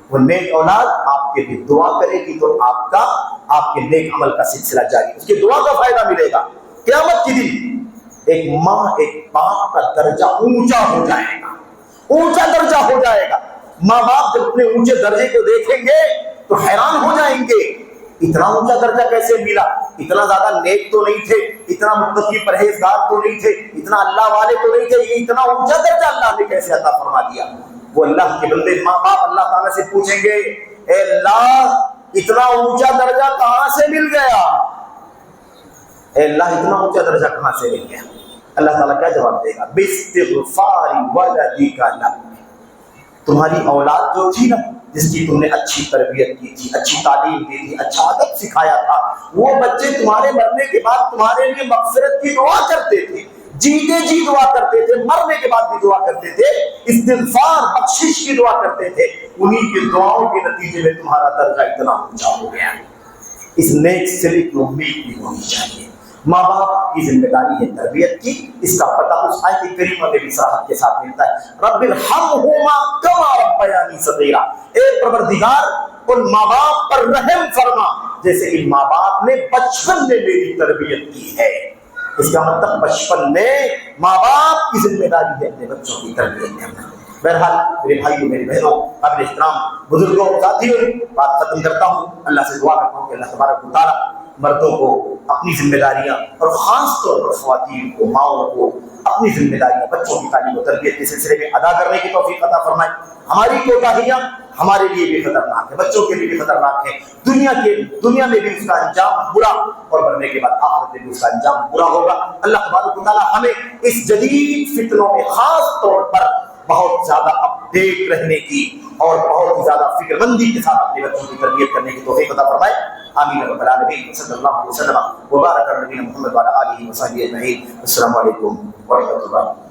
وہ نیک اولاد آپ کے لیے دعا کرے گی تو آپ کے نیک عمل کا سلسلہ جاری، اس کی دعا کا فائدہ ملے گا۔ قیامت کے دن ایک ماں ایک باپ کا درجہ اونچا ہو جائے گا، اونچا درجہ ہو جائے گا۔ ماں باپ جب اپنے اونچے درجے کو دیکھیں گے تو حیران ہو جائیں گے، اتنا اونچا درجہ کیسے ملا؟ اتنا زیادہ نیک تو نہیں تھے، اتنا متقی پرہیزگار تو نہیں تھے، اتنا اللہ والے تو نہیں تھے، یہ اتنا اونچا درجہ اللہ نے کیسے عطا فرما دیا؟ وہ اللہ کے بندے ماں باپ اللہ تعالیٰ سے پوچھیں گے، اے اللہ اتنا اونچا درجہ کہاں سے مل گیا؟ اے اللہ اتنا اونچا درجہ کہاں سے مل گیا؟ اللہ تعالیٰ کیا جواب دے گا؟ باستغفار ولدک لک، تمہاری اولاد جو تھی نا، جس کی تم نے اچھی تربیت کی تھی، اچھی تعلیم دی تھی، اچھا ادب سکھایا تھا، وہ بچے تمہارے مرنے کے بعد تمہارے لیے مغفرت کی دعا کرتے تھے، جیتے جی دعا کرتے تھے، مرنے کے بعد بھی دعا کرتے تھے، استغفار بخشش کی دعا کرتے تھے، انہی کی دعاؤں کے نتیجے میں تمہارا درجہ اتنا اونچا ہو گیا۔ اس نیک سری کی امید بھی ہونی چاہیے۔ ماں باپ کی ذمہ داری ہے تربیت کی، اس کا پتہ اس آیت کریمہ میں بھی صراحت کے ساتھ ملتا ہے، رب ارحمہما کما ربیانی صغیرا، اے پروردگار ان ماں باپ پر رحم فرما جیسے ان ماں باپ نے بچپن میں میری تربیت کی ہے۔ اس کا مطلب بچپن میں ماں باپ کی ذمہ داری ہے اپنے بچوں کی تربیت کرنا۔ بہرحال میرے بھائیوں میری بہنوں، قابل احترام بزرگوں ساتھیوں، بات ختم کرتا ہوں، اللہ سے دعا کرتا ہوں کہ اللہ تبارک و تعالیٰ مردوں کو اپنی ذمہ داریاں اور خاص طور پر خواتین کو، ماؤں کو اپنی ذمہ داریاں بچوں کی تعلیم و تربیت کے سلسلے میں ادا کرنے کی توفیق عطا فرمائے۔ ہماری کوتاہیاں ہمارے لیے بھی خطرناک ہے، بچوں کے لیے بھی خطرناک ہے، دنیا میں بھی اس کا انجام برا اور مرنے کے بعد آخرت میں بھی اس کا انجام برا ہوگا۔ اللہ تبارک و تعالیٰ ہمیں اس جدید فتنوں میں خاص طور پر بہت زیادہ اپڈیٹ رہنے کی اور بہت ہی زیادہ فکر مندی کے ساتھ اپنے بچوں کی تربیت کرنے کی توفیق عطا فرمائے۔ آمین رب العالمین، صلی اللہ علیہ وسلم وبارک علی نبینا محمد وعلی آلہ وصحبہ اجمعین۔ السلام علیکم ورحمۃ اللہ۔